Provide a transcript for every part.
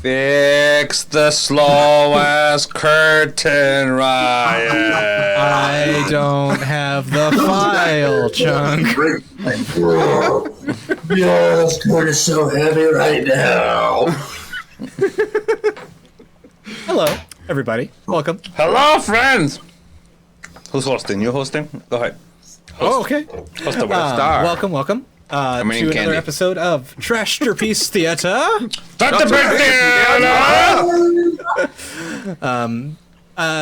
Fix the slow-ass curtain, Ryan. I don't have the file, Chunk. Yes, cord is so heavy right now. Hello, everybody. Welcome. Hello, friends. Who's hosting? You hosting? Go ahead. Oh, okay. Host the star. Welcome. To another candy. episode of Trashterpiece Theater.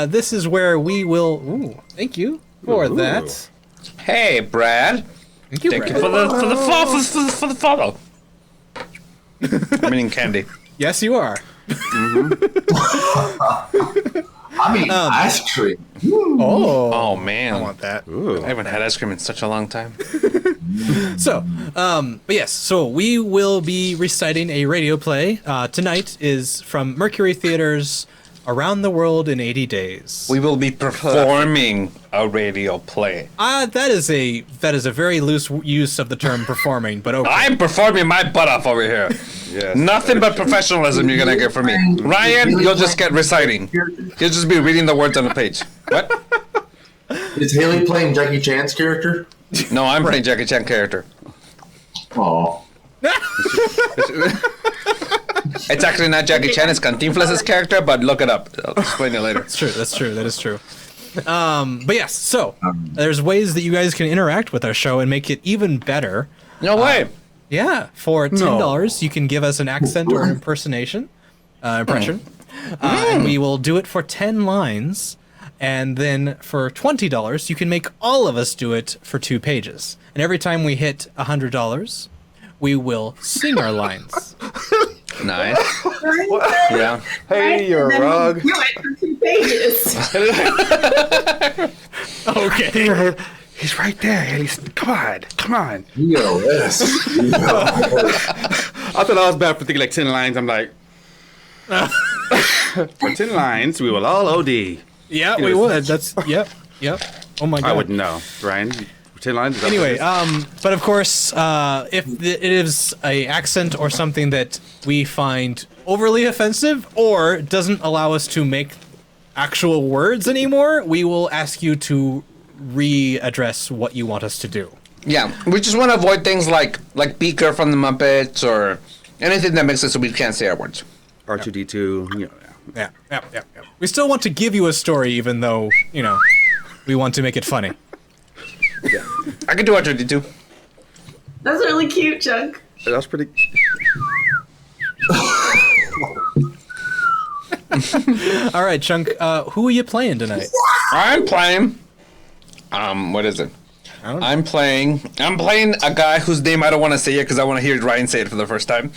This is where we will. Ooh, thank you for that. Hey, Brad. Thank you, Thank Brad. you for the follow. I'm eating candy. Yes, you are. I mean, ice cream. Oh, Oh man, I want that. I haven't had ice cream in such a long time. So, but yes, so we will be reciting a radio play. Tonight is from Mercury Theater's Around the World in 80 Days. We will be performing a radio play. That is a very loose use of the term performing, but okay. I'm performing my butt off over here. Yes, Nothing but professionalism you're gonna get from me. Ryan, you'll just get reciting. You'll just be reading the words on the page. What? Is Haley playing Jackie Chan's character? No, I'm playing Jackie Chan character. Oh. It's actually not Jackie Chan, it's Cantinflas' character, but look it up. I'll explain it later. That's true. That is true. But yes, so there's ways that you guys can interact with our show and make it even better. No way. Yeah, for $10, you can give us an accent or an impression, and we will do it for 10 lines. And then for $20, you can make all of us do it for 2 pages. And every time we hit $100, we will sing our lines. Nice. Yeah. Hey, you're a rug. Do it for 2 pages. Okay. He's right there. He's, come on. Yes. I thought I was bad for thinking like 10 lines. I'm like, for 10 lines, we will all OD. Yeah, we would. That's yep. Oh my god. I wouldn't know, Ryan. For 10 lines. Is that Anyway, what it is? but of course, if it is a accent or something that we find overly offensive or doesn't allow us to make actual words anymore, we will ask you to readdress what you want us to do. Yeah, we just want to avoid things like Beaker from the Muppets or anything that makes it so we can't say our words. R2D2. You know, Yeah. We still want to give you a story, even though we want to make it funny. yeah. I can do R2D2. That's really cute, Chuck. That was pretty. All right, Chunk. Who are you playing tonight? I'm playing. What is it? I don't know. I'm playing a guy whose name I don't want to say yet because I want to hear Ryan say it for the first time.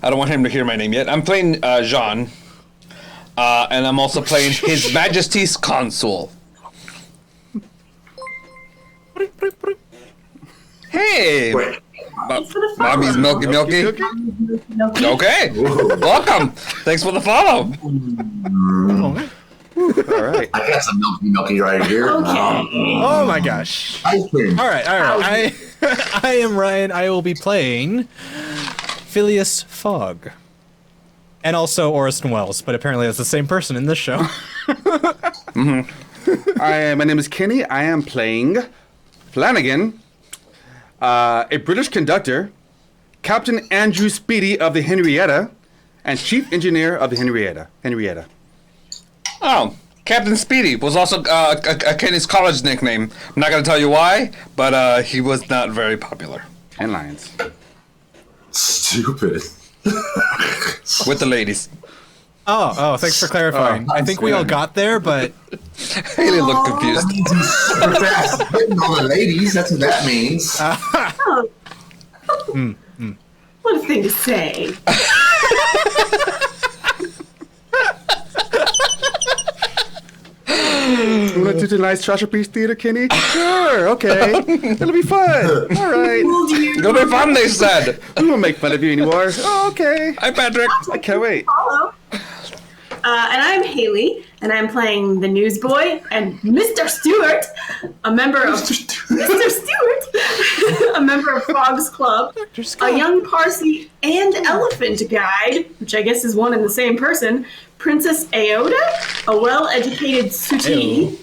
I don't want him to hear my name yet. I'm playing Jean, and I'm also playing His Majesty's Consul. Hey, Wait. Mommy's Milky. Okay, welcome. Thanks for the follow. All right. I got some milky right here. Oh my gosh! Ice cream. All right. I am Ryan. I will be playing Phileas Fogg, and also Orson Welles. But apparently, that's the same person in this show. My name is Kenny. I am playing Flanagan, a British conductor, Captain Andrew Speedy of the Henrietta, and Chief Engineer of the Henrietta. Oh, Captain Speedy was also Kenny's college nickname. I'm not gonna tell you why, but he was not very popular 10 lines. Stupid. with the ladies. Oh! Thanks for clarifying. I think we all got there, but Haley looked confused. That means he's super fast at hitting all the ladies. That's what that means. What a thing to say. You want to do tonight's Trashterpiece Theater, Kenny? Sure, okay. It'll be fun. All right. Will you It'll be fun, they said. We won't make fun of you anymore. Oh, okay. Hi, Patrick. I can't wait. follow? And I'm Haley, and I'm playing the newsboy and Mr. Stewart, a member of Mr. Stewart, a member of Frog's Club, a young Parsi and elephant guide, which I guess is one and the same person, Princess Aoda, a well-educated Suti,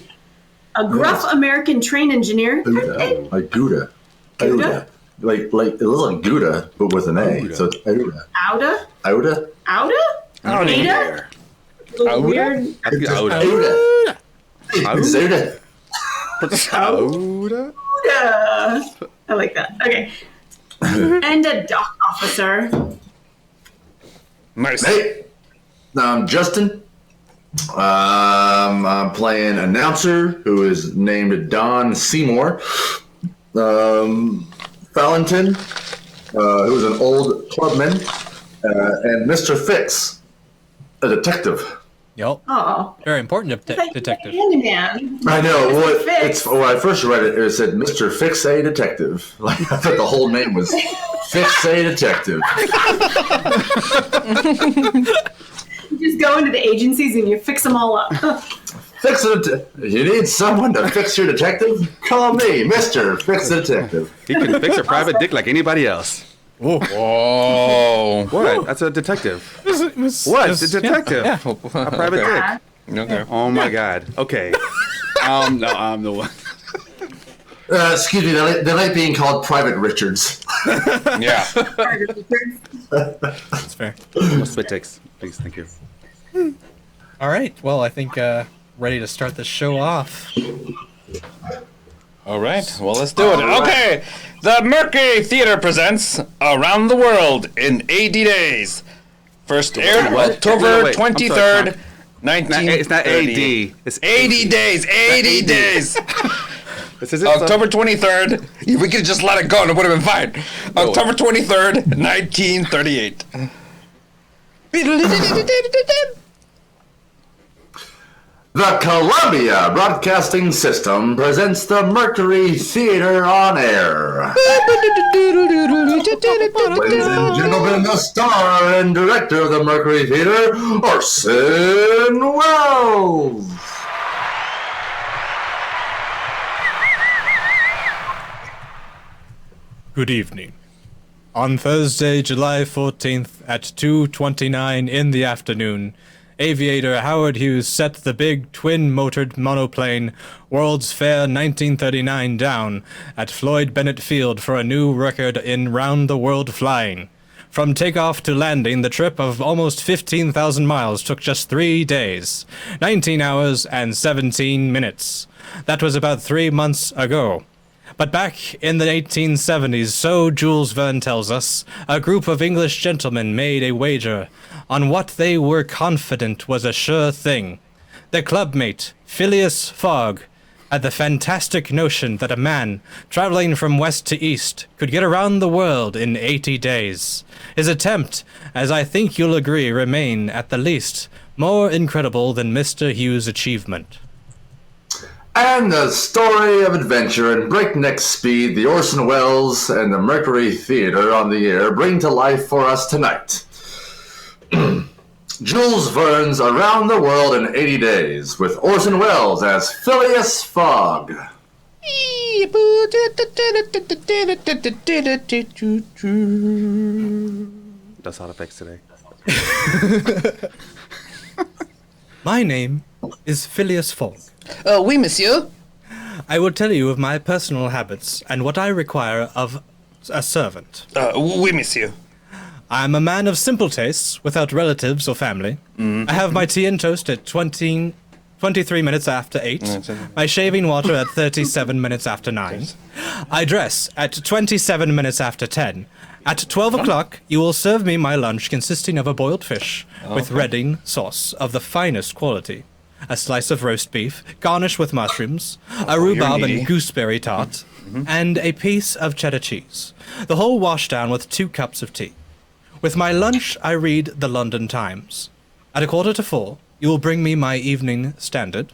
a gruff American train engineer. Like Gouda. Gouda? Like it looks like Gouda, but with an A. Gouda. So it's Aouda. Auda? Aouda? Auda? Out of Ada? here. Little weird. I think Aouda. Aouda. It's Aouda. Aouda? Auda. I like that. Okay. And a dock officer. Nice. Hey, I'm Justin. I'm playing announcer who is named Don Seymour. Valentin, who's an old clubman, and Mr. Fix, a detective. Yup. Oh. Very important detective. Handyman. I know. Mr. Well, Fix. it's when I first read it, it said Mr. Fix a Detective. Like I thought the whole name was Fix a Detective. You just go into the agencies and you fix them all up. Fix it. You need someone to fix your detective? Call me, Mr. Fix a Detective. He can fix a private dick like anybody else. Whoa. What? That's a detective. It was- What? it was- It's a detective. Yeah. A private Yeah. dick. Okay. Oh my god. Okay. No, I'm the one. Excuse me, they like being called Private Richards. Yeah. That's fair. No spit takes, please. Thank you. All right. Well, I think ready to start the show off. All right. Well, let's do it. Okay. The Mercury Theater presents Around the World in 80 Days. First aired What? October Wait, I'm sorry, 23rd, 1938. It's not AD. It's 80 days. 80 days. This is it. October 23rd. We could have just let it go and it would have been fine. October 23rd, 1938. The Columbia Broadcasting System presents the Mercury Theater on air. Ladies and gentlemen, the star and director of the Mercury Theater, Orson Welles. Good evening. On Thursday, July 14th at 2:29 in the afternoon, aviator Howard Hughes set the big twin-motored monoplane World's Fair 1939 down at Floyd Bennett Field for a new record in round-the-world flying. From takeoff to landing, the trip of almost 15,000 miles took just 3 days, 19 hours and 17 minutes. That was about 3 months ago. But back in the 1870s, so Jules Verne tells us, a group of English gentlemen made a wager on what they were confident was a sure thing. Their clubmate, Phileas Fogg, had the fantastic notion that a man, traveling from west to east, could get around the world in 80 days. His attempt, as I think you'll agree, remain, at the least, more incredible than Mr. Hughes' achievement. And the story of adventure and breakneck speed the Orson Welles and the Mercury Theater on the air bring to life for us tonight. Jules Verne's Around the World in 80 Days, with Orson Welles as Phileas Fogg. No sound effects today. My name is Phileas Fogg. Oui, monsieur. I will tell you of my personal habits and what I require of a servant. Oui, monsieur. I am a man of simple tastes, without relatives or family. I have my tea and toast at 23 minutes after 8, my shaving water at 37 minutes after 9. I dress at 27 minutes after 10. At 12 o'clock, you will serve me my lunch consisting of a boiled fish with Reading sauce of the finest quality, a slice of roast beef, garnished with mushrooms, a rhubarb needy. and gooseberry tart, and a piece of cheddar cheese, the whole washed down with 2 cups of tea. With my lunch, I read the London Times. At 4:45, you will bring me my Evening Standard.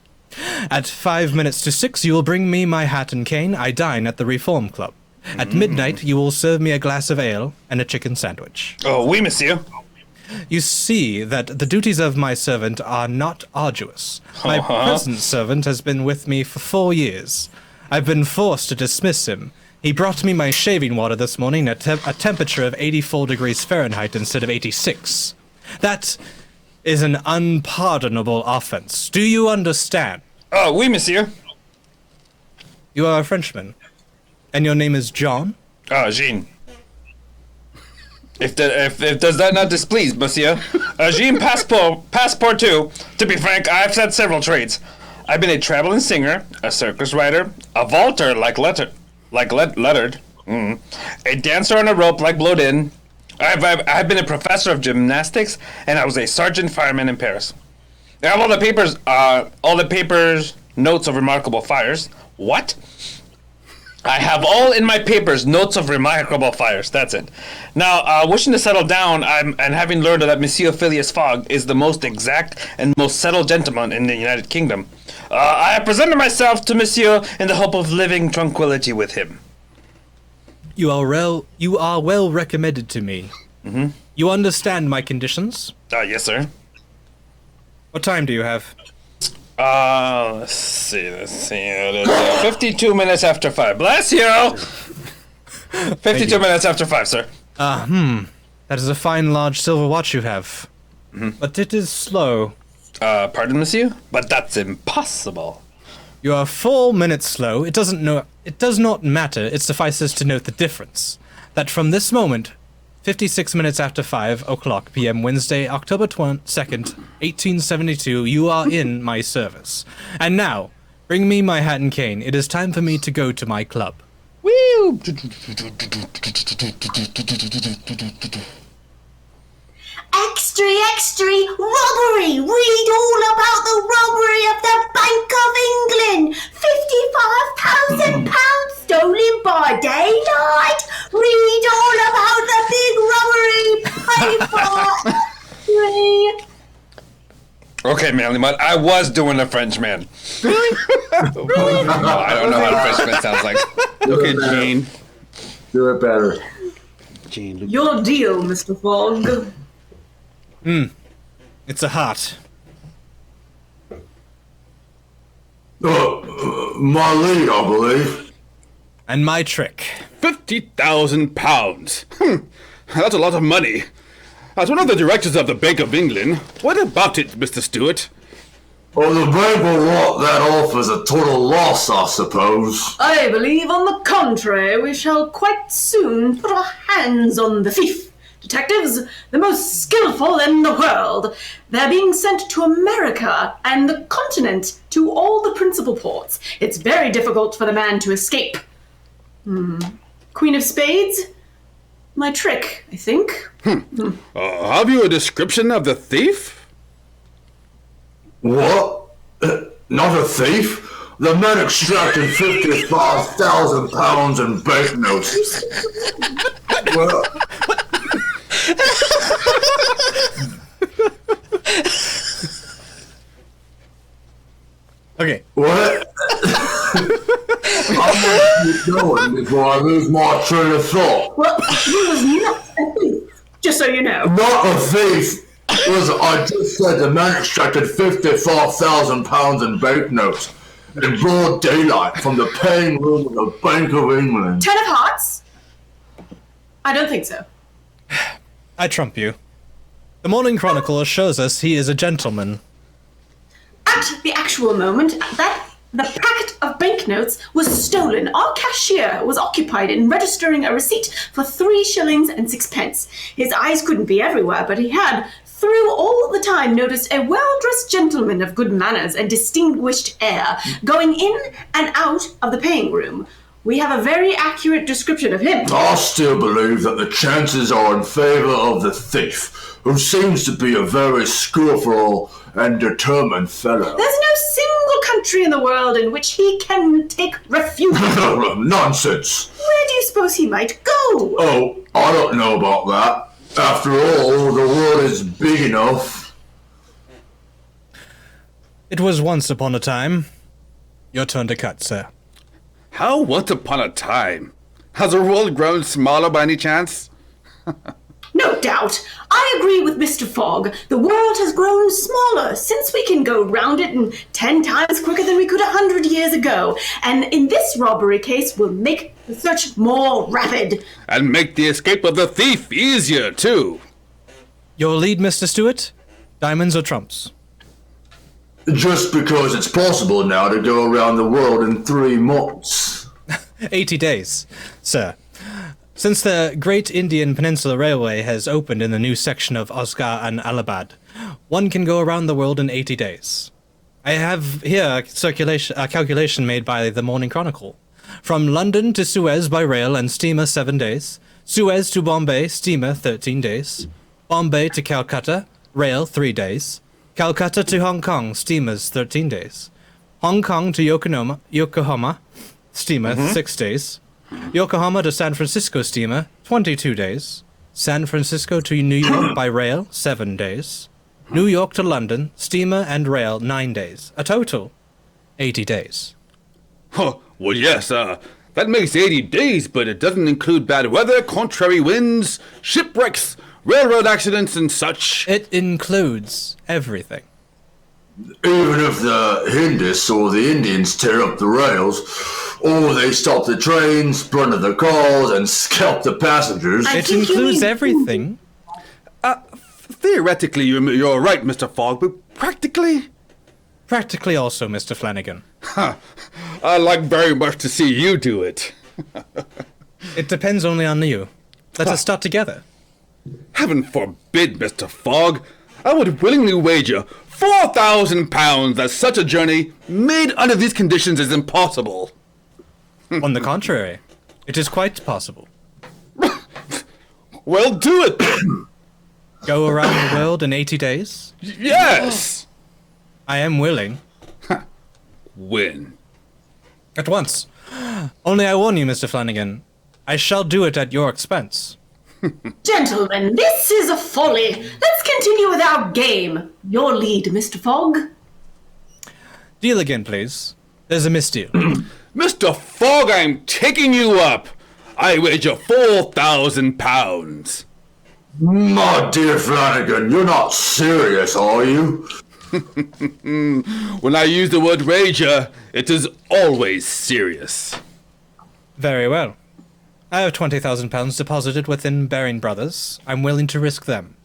At 5 minutes to 6, you will bring me my hat and cane. I dine at the Reform Club. At midnight, you will serve me a glass of ale and a chicken sandwich. Oui, monsieur. You see that the duties of my servant are not arduous. My present servant has been with me for 4 years. I've been forced to dismiss him. He brought me my shaving water this morning at a temperature of 84 degrees Fahrenheit instead of 86. That is an unpardonable offense. Do you understand? Oh, oui, monsieur. You are a Frenchman. And your name is John? Jean. If does that not displease, monsieur? Jean passport too. To be frank, I've had several trades. I've been a traveling singer, a circus rider, a vaulter like Leonard, a dancer on a rope like Blodin. I've been a professor of gymnastics, and I was a sergeant fireman in Paris. I have all the papers, notes of remarkable fires. What? I have all in my papers notes of remarkable fires. That's it. Now, wishing to settle down, and having learned that Monsieur Phileas Fogg is the most exact and most settled gentleman in the United Kingdom, I have presented myself to Monsieur in the hope of living tranquility with him. You are well recommended to me. Mm-hmm. You understand my conditions? Yes, sir. What time do you have? Let's see. 52 minutes after 5. Bless you! 52 minutes after 5, sir. That is a fine large silver watch you have. Mm-hmm. But it is slow. Pardon, monsieur? But that's impossible. You are 4 minutes slow. It does not matter. It suffices to note the difference. That from this moment, 56 minutes after 5 o'clock p.m. Wednesday, October 2nd, 1872, you are in my service. And now, bring me my hat and cane. It is time for me to go to my club. Woo! Extra, extra, robbery! Read all about the robbery of the Bank of England! £55,000 stolen by daylight! Read all about the big robbery! Paper! Okay, Manly Mud, I was doing a Frenchman. Really? No, I don't know how a Frenchman sounds like. Look at Jane. Do it better. Jane, look. Your deal, Mr. Fogg. It's a heart. My lead, I believe. And my trick. £50,000. That's a lot of money. As one of the directors of the Bank of England, what about it, Mr. Stewart? Well, the bank will write that off as a total loss, I suppose. I believe, on the contrary, we shall quite soon put our hands on the thief. Detectives, the most skillful in the world. They're being sent to America and the continent, to all the principal ports. It's very difficult for the man to escape. Queen of Spades? My trick, I think. Have you a description of the thief? What? Not a thief? The man extracted £55,000 in banknotes. Well... Okay. What? I'm gonna keep going before I lose my train of thought. Well, he was not a thief, just so you know. Not a thief. I just said the man extracted £55,000 in banknotes in broad daylight from the paying room of the Bank of England. 10 of hearts? I don't think so. I trump you. The Morning Chronicle assures us he is a gentleman. At the actual moment, the packet of banknotes was stolen. Our cashier was occupied in registering a receipt for 3 shillings and 6 pence. His eyes couldn't be everywhere, but he had, through all the time, noticed a well-dressed gentleman of good manners and distinguished air going in and out of the paying room. We have a very accurate description of him. I still believe that the chances are in favor of the thief, who seems to be a very skillful and determined fellow. There's no single country in the world in which he can take refuge. Nonsense. Where do you suppose he might go? Oh, I don't know about that. After all, the world is big enough. It was once upon a time. Your turn to cut, sir. How once upon a time? Has the world grown smaller by any chance? No doubt. I agree with Mr. Fogg. The world has grown smaller since we can go round it in 10 times quicker than we could 100 years ago. And in this robbery case, we'll make the search more rapid. And make the escape of the thief easier, too. Your lead, Mr. Stewart? Diamonds or trumps? Just because it's possible now to go around the world in 3 months. 80 days, sir. Since the Great Indian Peninsula Railway has opened in the new section of Oscar and Allahabad, one can go around the world in 80 days. I have here a calculation made by the Morning Chronicle. From London to Suez by rail and steamer 7 days, Suez to Bombay, steamer 13 days, Bombay to Calcutta, rail 3 days, Calcutta to Hong Kong, steamers 13 days, Hong Kong to Yokohama, steamer 6 days, Yokohama to San Francisco steamer 22 days, San Francisco to New York by rail 7 days, New York to London, steamer and rail 9 days, a total 80 days. Huh, well, yes, that makes 80 days, but it doesn't include bad weather, contrary winds, shipwrecks, railroad accidents, and such. It includes everything. Even if the Hindus or the Indians tear up the rails, or they stop the trains, plunder the cars, and scalp the passengers. It includes everything. Theoretically, you're right, Mr. Fogg, but practically? Practically also, Mr. Flanagan. I'd like very much to see you do it. It depends only on you. Let us start together. Heaven forbid, Mr. Fogg. I would willingly wager 4,000 pounds that such a journey, made under these conditions, is impossible. On the contrary, it is quite possible. Well, do it! Go around the world in 80 days? Yes! I am willing. When? At once. Only I warn you, Mr. Flanagan, I shall do it at your expense. Gentlemen, this is a folly. Let's continue with our game. Your lead, Mr. Fogg. Deal again, please. There's a misdeal. Mr. Fogg, I'm taking you up. I wager 4,000 pounds. My dear Flanagan, you're not serious, are you? When I use the word wager, it is always serious. Very well. I have £20,000 deposited within Baring Brothers. I'm willing to risk them.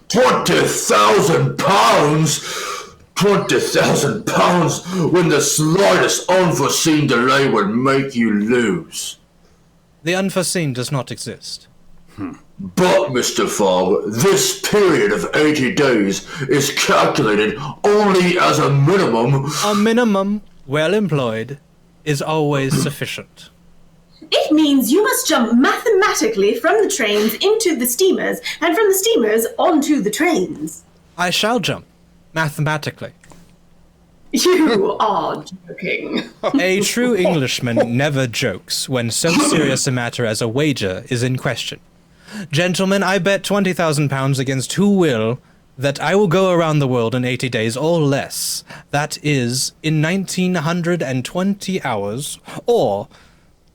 20,000 pounds? 20,000 pounds when the slightest unforeseen delay would make you lose. The unforeseen does not exist. But, Mr. Fogg, this period of 80 days is calculated only as a minimum. A minimum, well employed, is always sufficient. It means you must jump mathematically from the trains into the steamers, and from the steamers onto the trains. I shall jump, mathematically. You are joking. A true Englishman never jokes when so serious a matter as a wager is in question. Gentlemen, I bet £20,000 against who will that I will go around the world in 80 days or less. That is, in 1920 hours, or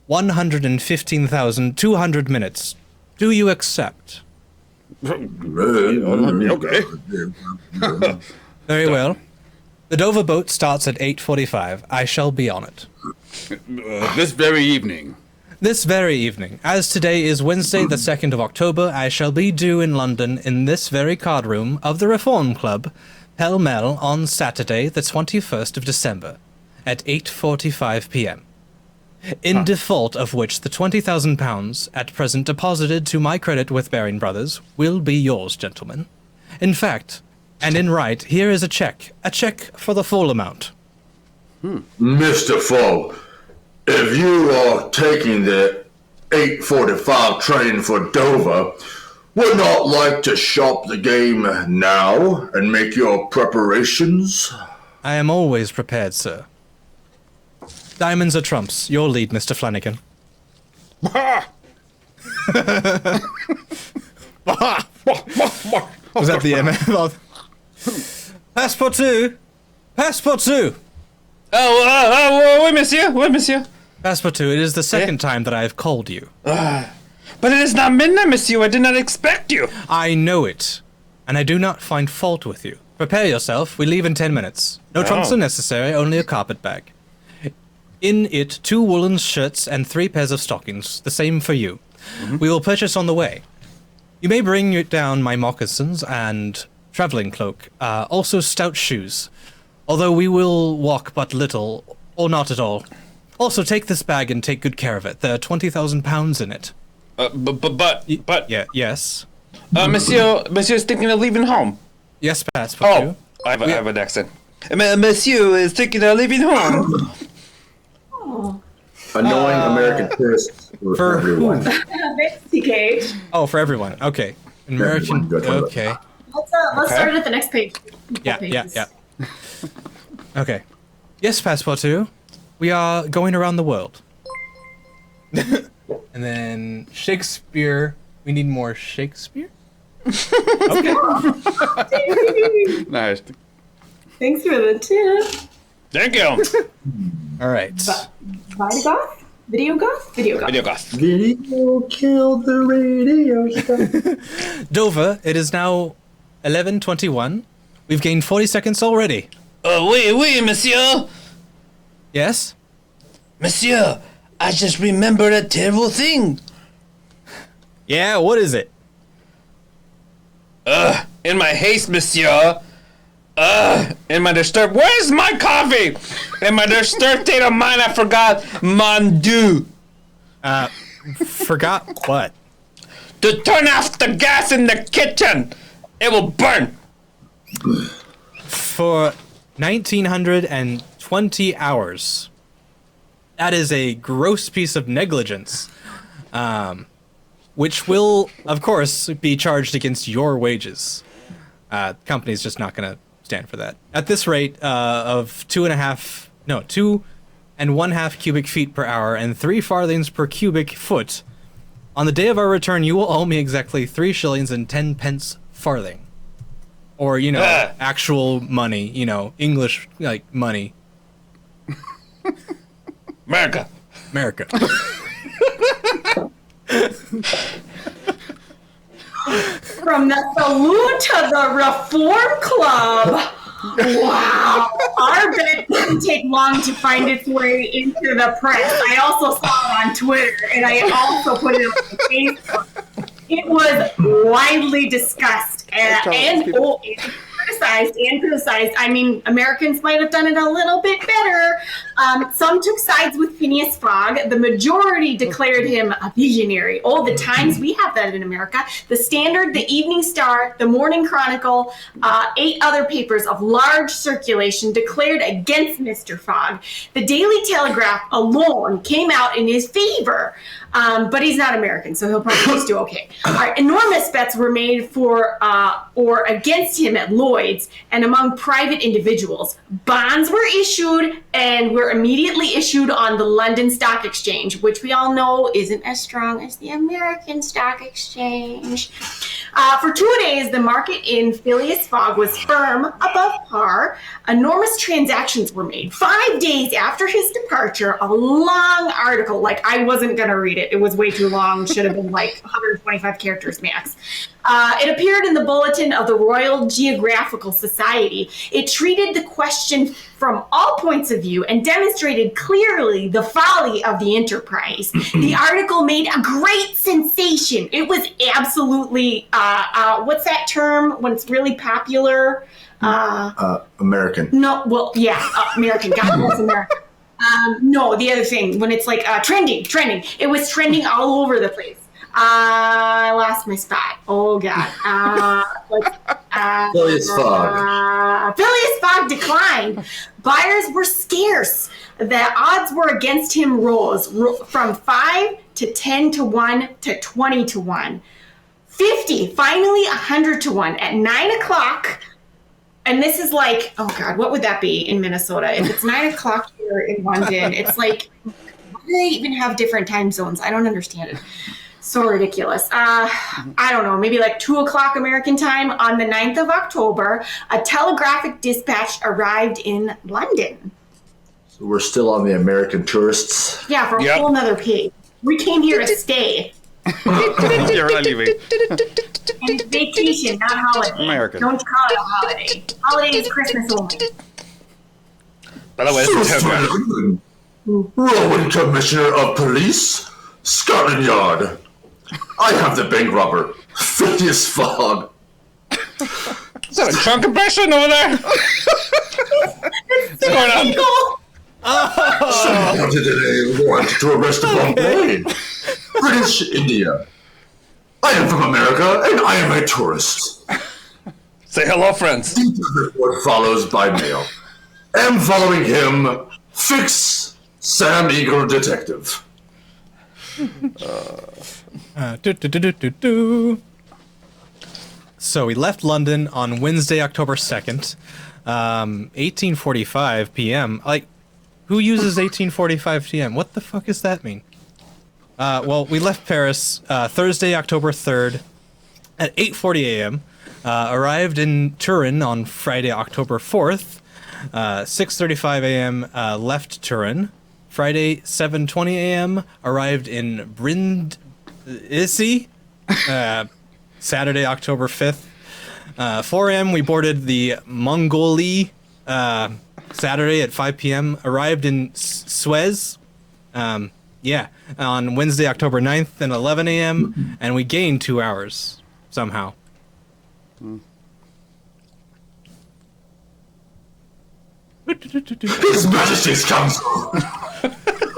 115,200 minutes. Do you accept? Okay. Very well. The Dover boat starts at 8:45. I shall be on it. This very evening. This very evening. As today is Wednesday, the 2nd of October, I shall be due in London in this very card room of the Reform Club, Pell Mell, on Saturday, the 21st of December, at 8:45 p.m. In default of which the £20,000 at present deposited to my credit with Baring Brothers will be yours, gentlemen. In fact, and in right, here is a check for the full amount. Mr. Fogg, if you are taking the 8:45 train for Dover, would not like to shop the game now and make your preparations? I am always prepared, sir. Diamonds or trumps? Your lead, Mr. Flanagan. Was that the MF? Passepartout! Passepartout! Oui, monsieur. Passepartout, it is the second time that I have called you. But it is not midnight, monsieur. I did not expect you. I know it, and I do not find fault with you. Prepare yourself. We leave in 10 minutes. No trunks are necessary, only a carpet bag. In it, 2 woolen shirts and 3 pairs of stockings, the same for you. We will purchase on the way. You may bring down my moccasins and traveling cloak, also stout shoes, although we will walk but little, or not at all. Also, take this bag and take good care of it. There are 20,000 pounds in it. But Yeah, yes. monsieur is thinking of leaving home. Yes, Passepartout. I have an accent. Monsieur is thinking of leaving home. Annoying American tourists for everyone. Thanks, TK. Oh, for everyone. Okay. American. Good. Okay. Let's start at the next page. Yeah. Okay. Yes, Passepartout. We are going around the world. And then Shakespeare. We need more Shakespeare? Okay. Nice. Thanks for the tip. Thank you. All right. Videogoth? Videogoth? Video goth. Video killed the radio star. Dover, it is now 11:21. We've gained 40 seconds already. Oui, monsieur. Yes? Monsieur, I just remembered a terrible thing. Yeah, what is it? In my haste, monsieur. In my disturbed... Where's my coffee? In my disturbed state of mind, I forgot mon Dieu. Forgot what? To turn off the gas in the kitchen. It will burn. For 1920 hours. That is a gross piece of negligence. Which will, of course, be charged against your wages. Company's just not going to stand for that. At this rate of 2.5 cubic feet per hour and 3 farthings per cubic foot, on the day of our return, you will owe me exactly 3 shillings and 10 pence farthing. Or, actual money, English, money. America. From the Salute to the Reform Club. Wow. Our bet didn't take long to find its way into the press. I also saw it on Twitter, and I also put it on Facebook. It was widely discussed and criticized. I mean, Americans might have done it a little bit better. Some took sides with Phineas Fogg. The majority declared him a visionary. Oh, the Times, we have that in America. The Standard, the Evening Star, the Morning Chronicle, 8 other papers of large circulation declared against Mr. Fogg. The Daily Telegraph alone came out in his favor. But he's not American, so he'll probably just do okay. All right, enormous bets were made for or against him at Lloyd's and among private individuals. Bonds were issued and were immediately issued on the London Stock Exchange, which we all know isn't as strong as the American Stock Exchange. For 2 days, the market in Phileas Fogg was firm above par. Enormous transactions were made. 5 days after his departure, a long article, I wasn't going to read it. It was way too long. Should have been 125 characters max. It appeared in the Bulletin of the Royal Geographical Society. It treated the question from all points of view and demonstrated clearly the folly of the enterprise. The article made a great sensation. It was absolutely, what's that term when it's really popular? American. No, well, yeah, American. God bless America. No, the other thing, when it's trending. It was trending all over the place. I lost my spot. Oh, God. Phileas Fogg. Phileas Fogg declined. Buyers were scarce. The odds were against him rose from 5 to 10 to 1 to 20 to 1. 50, finally 100 to 1 at 9 o'clock. And this is oh God, what would that be in Minnesota? If it's 9 o'clock here in London, it's why do they even have different time zones? I don't understand it. So ridiculous. I don't know, maybe 2 o'clock American time on the 9th of October, a telegraphic dispatch arrived in London. So we're still on the American tourists. Yeah, for a whole nother page. We came here to stay. You're not leaving. And it's vacation, not holiday. American. Don't call it a holiday. Holiday is Christmas only. By the way, this is terrible. Rowan Commissioner of Police, Scotland Yard. I have the bank robber, Phineas Fogg. Is that a trunk impression over there? What's going on? Someone wanted a warrant to arrest Bombay, British India. I am from America, and I am a tourist. Say hello, friends. Detailed report follows by mail. Am following him. Fix Sam Eagle Detective. So we left London on Wednesday, October 2nd, 18:45 p.m. Like, who uses 18:45 p.m.? What the fuck does that mean? Well, we left Paris Thursday, October 3rd at 8:40 a.m. Arrived in Turin on Friday, October 4th. 6:35 a.m. Left Turin. Friday, 7:20 a.m. Arrived in Brindisi. Saturday, October 5th. 4 a.m. we boarded the Mongolie. Saturday at 5 p.m. Arrived in Suez. On Wednesday, October 9th and 11 a.m. And we gained 2 hours somehow. His Majesty's Council.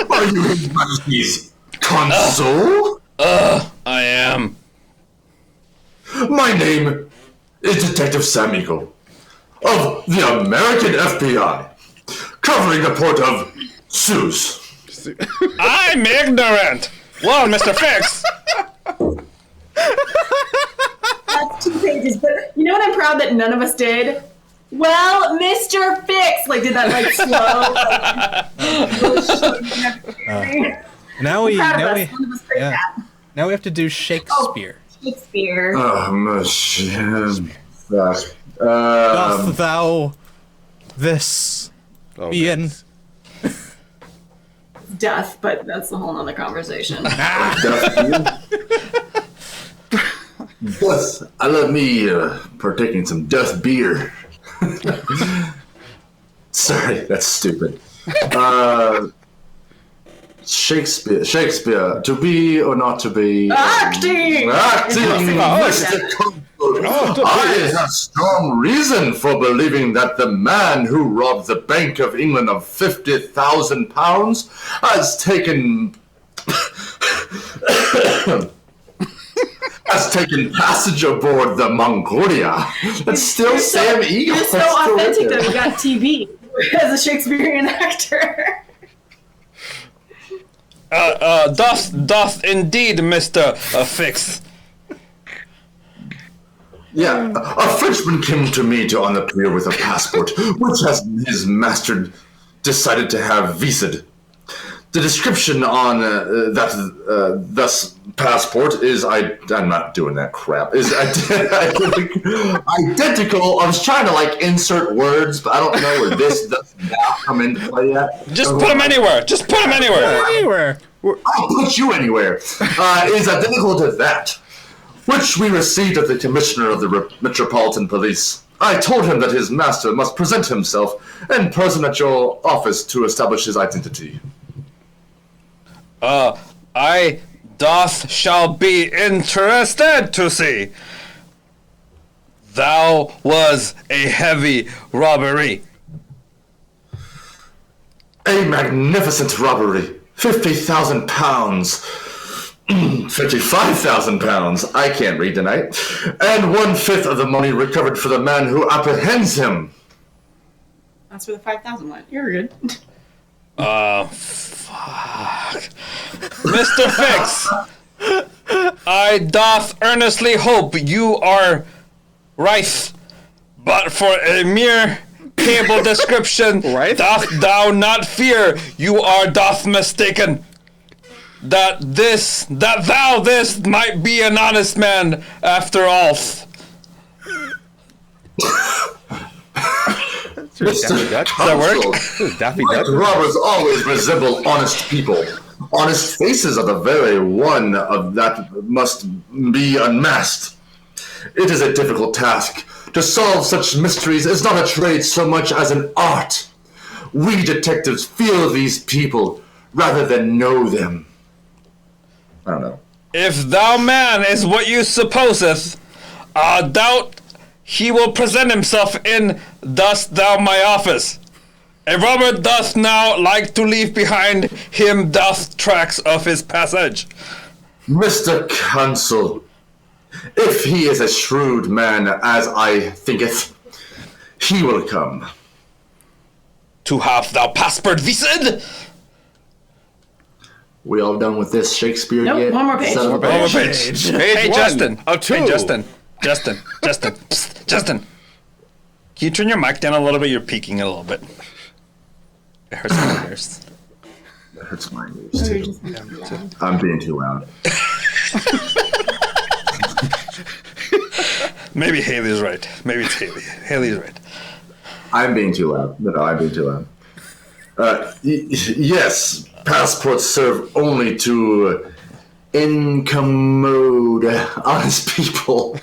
Are you His Majesty's Consul? I am. My name is Detective Sam Eagle of the American FBI, covering the port of Suez. I'm ignorant. Well, Mr. Fix. That's 2 pages, but you know what I'm proud that none of us did? Well, Mr. Fix! Like, did that, like, slow, Now we proud of us. None of us did that. now we have to do Shakespeare. Shakespeare. Monsieur. Doth thou this be in? Death, but that's a whole nother conversation. Yes, I love me partaking in some death beer. Sorry, that's stupid. Shakespeare, to be or not to be? Acting! Mr. Consul. I have strong reason for believing that the man who robbed the Bank of England of £50,000 has taken passage aboard the Mongolia. That's still Sam Eagle. You're so authentic that we got TV as a Shakespearean actor. Doth indeed, Mr. Fix. Yeah, a Frenchman came to me on the pier with a passport, which his master decided to have visaed. The description on thus passport is I'm not doing that crap. Is identical. I was trying to insert words, but I don't know where this does now come into play yet. Just put him anywhere. Just put him anywhere. Anywhere. I'll put you anywhere. Is identical to that, which we received at the Commissioner of the Metropolitan Police. I told him that his master must present himself in person at your office to establish his identity. I shall be interested to see. Thou was a heavy robbery. A magnificent robbery. £50,000. £55,000. I can't read tonight. And 1/5 of the money recovered for the man who apprehends him. That's where the 5,000 went. You're good. Fuck. Mr. Fix, I doth earnestly hope you are right, but for a mere cable description, Right? doth thou not fear you are doth mistaken? That this might be an honest man after all. Mr. Dutch? Does that work? Like robbers always resemble honest people. honest faces are the very one of that must be unmasked. It is a difficult task. To solve such mysteries is not a trade so much as an art. We detectives feel these people rather than know them. I don't know. If thou man is what you supposeth, I doubt he will present himself in dost thou my office. A robber doth now like to leave behind him doth tracks of his passage. Mr. Consul, if he is a shrewd man, as I thinketh, he will come. To have thou passport vised? We all done with this Shakespeare Nope, yet? one more page. Son of a One more bitch. page. Page Hey, one Justin. of two. Hey, Justin. Psst, Justin. Can you turn your mic down a little bit? You're peaking a little bit. It hurts my ears. That hurts my ears, too. I'm being too loud. Maybe Haley's right. Maybe it's Haley. Haley's right. I'm being too loud. No, I'm being too loud. Yes, passports serve only to incommode honest people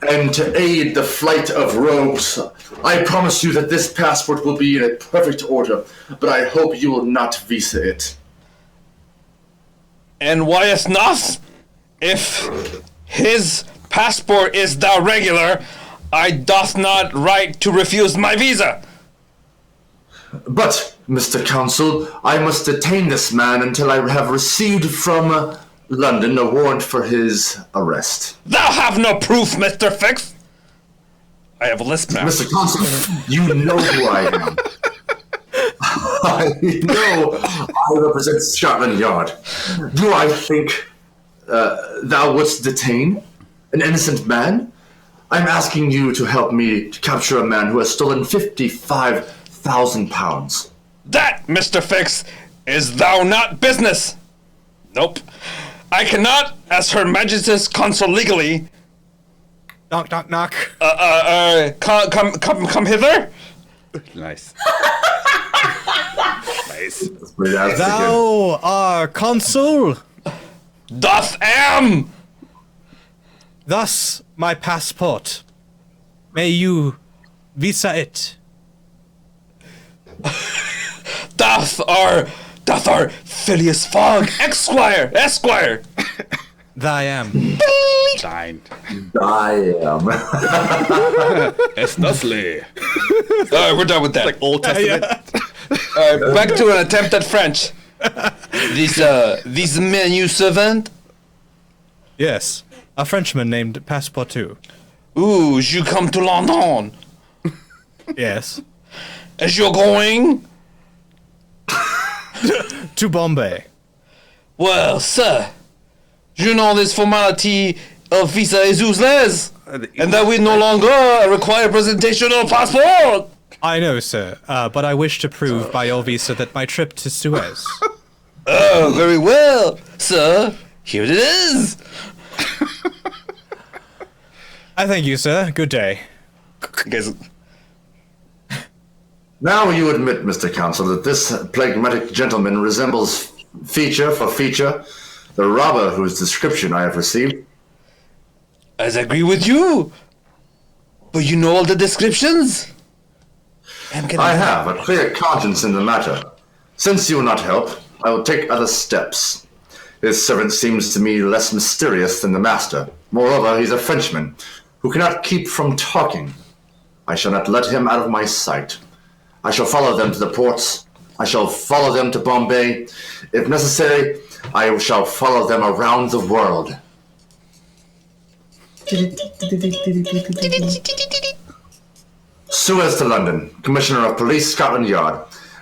and to aid the flight of rogues. I promise you that this passport will be in a perfect order, but I hope you will not visa it. And why is not? If his passport is thou regular, I doth not right to refuse my visa. But, Mr. Consul, I must detain this man until I have received from London a warrant for his arrest. Thou have no proof, Mr. Fix. I have a list now. Mr. Consul, you know who I am. I know I represent Scotland Yard. Do I think thou wouldst detain an innocent man? I'm asking you to help me to capture a man who has stolen £55,000. That, Mr. Fix, is thou not business. Nope. I cannot, as Her Majesty's consul legally, Knock, knock, knock. come hither. Nice. Nice. That's pretty nice. Thou are consul. Doth am. Thus, my passport. May you visa it. Doth our Phileas Fogg, Esquire. Thy am. Signed. I am. Es Nusley. Alright, we're done with that. Like Old Testament. Alright, back to an attempt at French. This menu servant. Yes, a Frenchman named Passepartout. Ooh, you come to London. Yes. As you're going? To Bombay. Well, sir, you know this formality of visa is useless, and that we no longer require presentation of passport. I know, sir, but I wish to prove by your visa that my trip to Suez. Oh, very well, sir. Here it is. I thank you, sir. Good day. Guys, Now you admit, Mr. Consul, that this phlegmatic gentleman resembles feature for feature the robber whose description I have received. I agree with you. But you know all the descriptions? I have a clear conscience in the matter. Since you will not help, I will take other steps. This servant seems to me less mysterious than the master. Moreover, he's a Frenchman who cannot keep from talking. I shall not let him out of my sight. I shall follow them to the ports. I shall follow them to Bombay. If necessary, I shall follow them around the world. Suez to London. Commissioner of Police, Scotland Yard.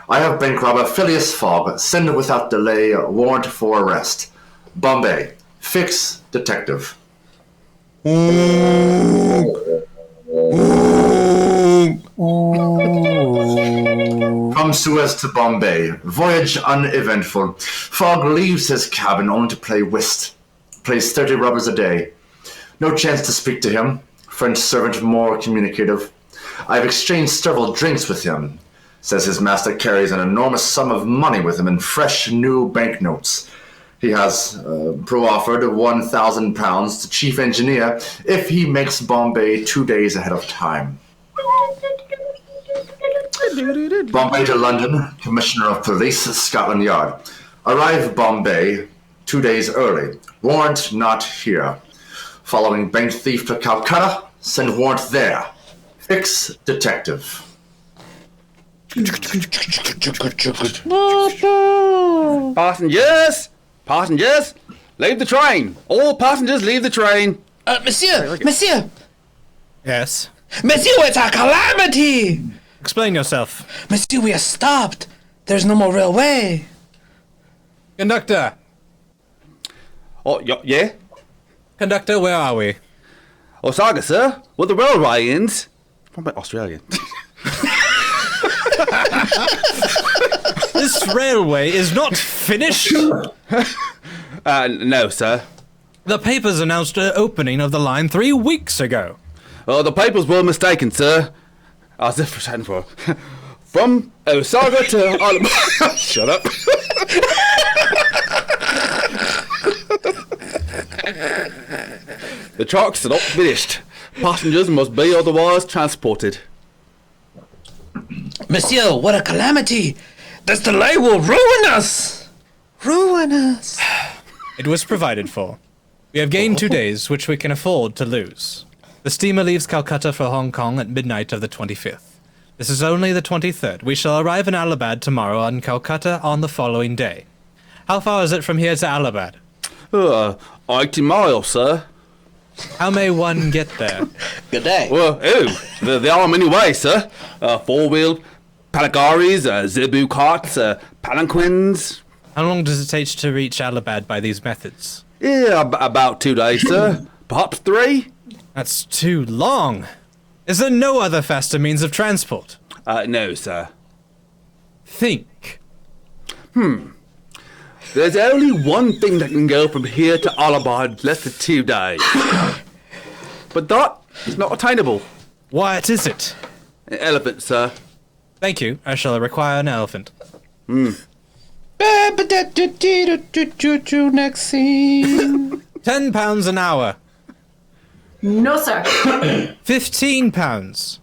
I have bank robber Phileas Fogg. Send without delay a warrant for arrest. Bombay. Fix detective. From Suez to Bombay. Voyage uneventful. Fogg leaves his cabin only to play whist. Plays 30 rubbers a day. No chance to speak to him. French servant more communicative. I've exchanged several drinks with him. Says his master carries an enormous sum of money with him in fresh new banknotes. He has pro-offered £1,000 to Chief Engineer if he makes Bombay 2 days ahead of time. Bombay to London, Commissioner of Police, Scotland Yard. Arrive Bombay 2 days early. Warrant not here. Following bank thief to Calcutta, send warrant there. Fix detective. Passengers! Passengers! Leave the train! All passengers leave the train! Monsieur! Yes. Monsieur, it's a calamity! Explain yourself. Monsieur, we are stopped. There's no more railway. Conductor! Oh, yeah? Conductor, where are we? Osaka, sir. Well, the railway ends. What about Australian? This railway is not finished. No, sir. The papers announced the opening of the line 3 weeks ago. Oh, the papers were mistaken, sir. As if we're saying for. From Osaka to Alabama. Shut up. The tracks are not finished. Passengers must be otherwise transported. Monsieur, what a calamity! This delay will ruin us! Ruin us! It was provided for. We have gained 2 days, which we can afford to lose. The steamer leaves Calcutta for Hong Kong at midnight of the 25th. This is only the 23rd. We shall arrive in Allahabad tomorrow and Calcutta on the following day. How far is it from here to Allahabad? 80 miles, sir. How may one get there? Good day. Well, there are many ways, sir. Four-wheeled, palagaris, zebu carts, palanquins. How long does it take to reach Allahabad by these methods? Yeah, about 2 days, sir. Perhaps 3. That's too long. Is there no other faster means of transport? No, sir. Think. There's only one thing that can go from here to Allahabad less than 2 days. But that is not attainable. What is it? An elephant, sir. Thank you. I shall require an elephant. Next scene. £10 an hour. No, sir. £15.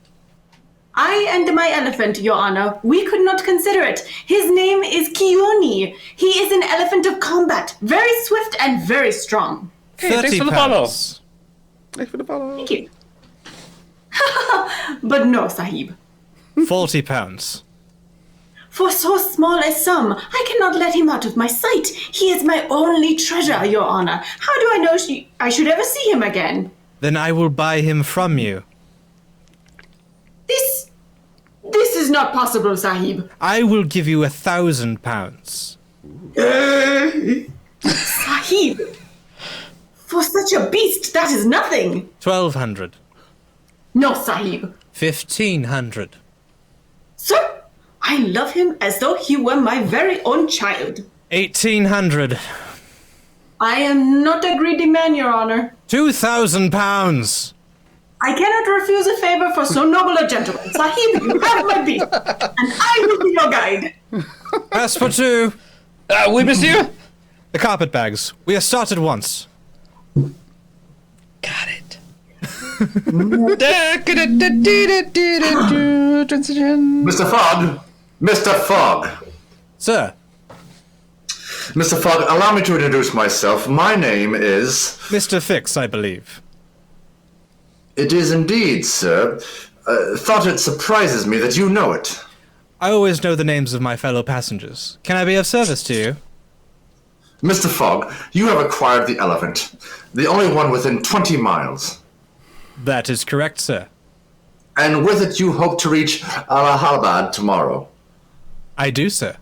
I and my elephant, Your Honor, we could not consider it. His name is Kioni. He is an elephant of combat, very swift and very strong. thanks for the follow. £30. Thanks for the follow. Thank you. But no, Sahib. £40. For so small a sum, I cannot let him out of my sight. He is my only treasure, Your Honor. How do I know I should ever see him again? Then I will buy him from you. This is not possible, Sahib. I will give you £1,000. Sahib! For such a beast, that is nothing. 1,200. No, Sahib. 1,500. Sir, I love him as though he were my very own child. 1,800. I am not a greedy man, Your Honor. £2,000. I cannot refuse a favor for so noble a gentleman. Sahib, you have my beast, and I will be your guide. As for 2. Oui, monsieur? The carpet bags. We are started once. Got it. Transition. Mr. Fogg! Mr. Fogg! Sir, Mr. Fogg, allow me to introduce myself. My name is... Mr. Fix, I believe. It is indeed, sir. Thought it surprises me that you know it. I always know the names of my fellow passengers. Can I be of service to you? Mr. Fogg, you have acquired the elephant. The only one within 20 miles. That is correct, sir. And with it you hope to reach Allahabad tomorrow. I do, sir.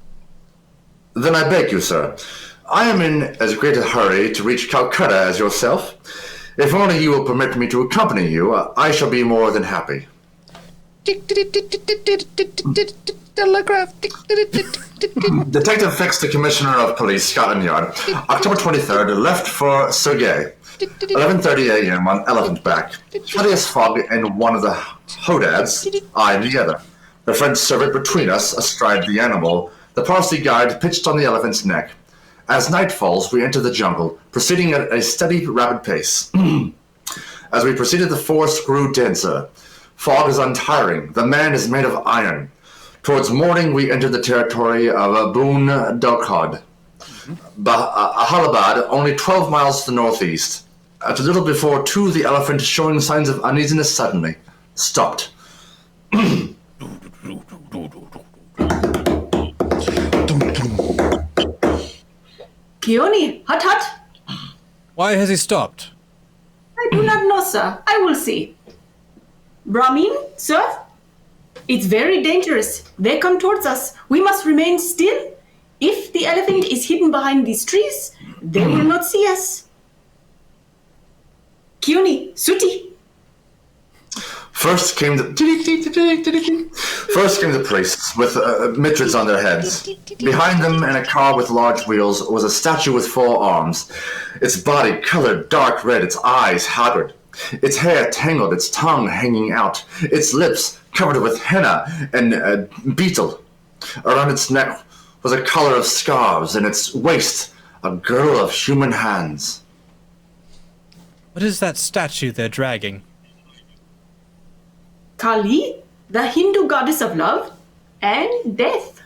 Then I beg you, sir. I am in as great a hurry to reach Calcutta as yourself. If only you will permit me to accompany you, I shall be more than happy. Telegraph. Detective Fix, the Commissioner of Police, Scotland Yard. October 23rd, left for Sergei. 11:30 a.m. on Elephant Back. Thaddeus Fogg and one of the Hodads eyed the other. The French servant between us astride the animal. The Parsi guide pitched on the elephant's neck. As night falls, we enter the jungle, proceeding at a steady, rapid pace. As we proceeded, the forest grew denser. Fog is untiring. The man is made of iron. Towards morning, we entered the territory of Aboon Dalkad, Ahalabad, only 12 miles to the northeast. At a little before 2, the elephant, showing signs of uneasiness suddenly, stopped. Kioni, hut hut. Why has he stopped? I do not know, sir. I will see. Brahmin, sir? It's very dangerous. They come towards us. We must remain still. If the elephant is hidden behind these trees, they will not see us. Kioni, Suti. First came the priests with mitres on their heads. Behind them, in a car with large wheels, was a statue with 4 arms. Its body colored dark red, its eyes haggard, its hair tangled, its tongue hanging out, its lips covered with henna and beetle. Around its neck was a collar of scarves, and its waist a girdle of human hands. What is that statue they're dragging? Kali, the Hindu goddess of love and death.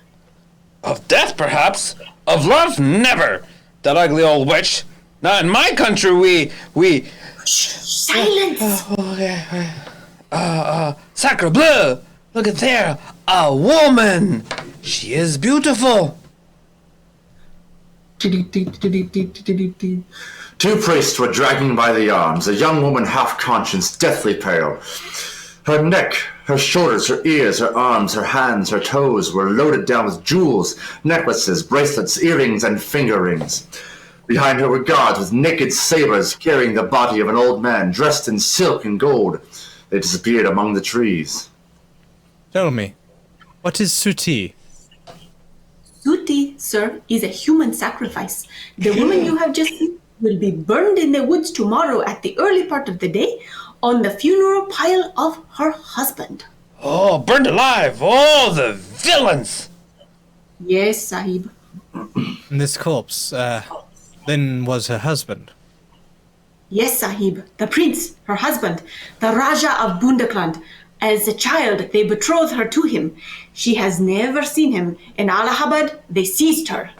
Of death, perhaps. Of love, never. That ugly old witch. Not in my country, we... Silence! Sacre bleu! Look at there! A woman! She is beautiful! 2 priests were dragging by the arms, a young woman half-conscious, deathly pale. Her neck, her shoulders, her ears, her arms, her hands, her toes were loaded down with jewels, necklaces, bracelets, earrings, and finger rings. Behind her were guards with naked sabers carrying the body of an old man dressed in silk and gold. They disappeared among the trees. Tell me, what is Suti? Suti, sir, is a human sacrifice. The woman you have just seen will be burned in the woods tomorrow at the early part of the day on the funeral pile of her husband. Oh, burned alive! Oh, the villains! Yes, Sahib. And this corpse, then was her husband. Yes, Sahib. The prince, her husband, the Raja of Bundakland. As a child, they betrothed her to him. She has never seen him. In Allahabad, they seized her.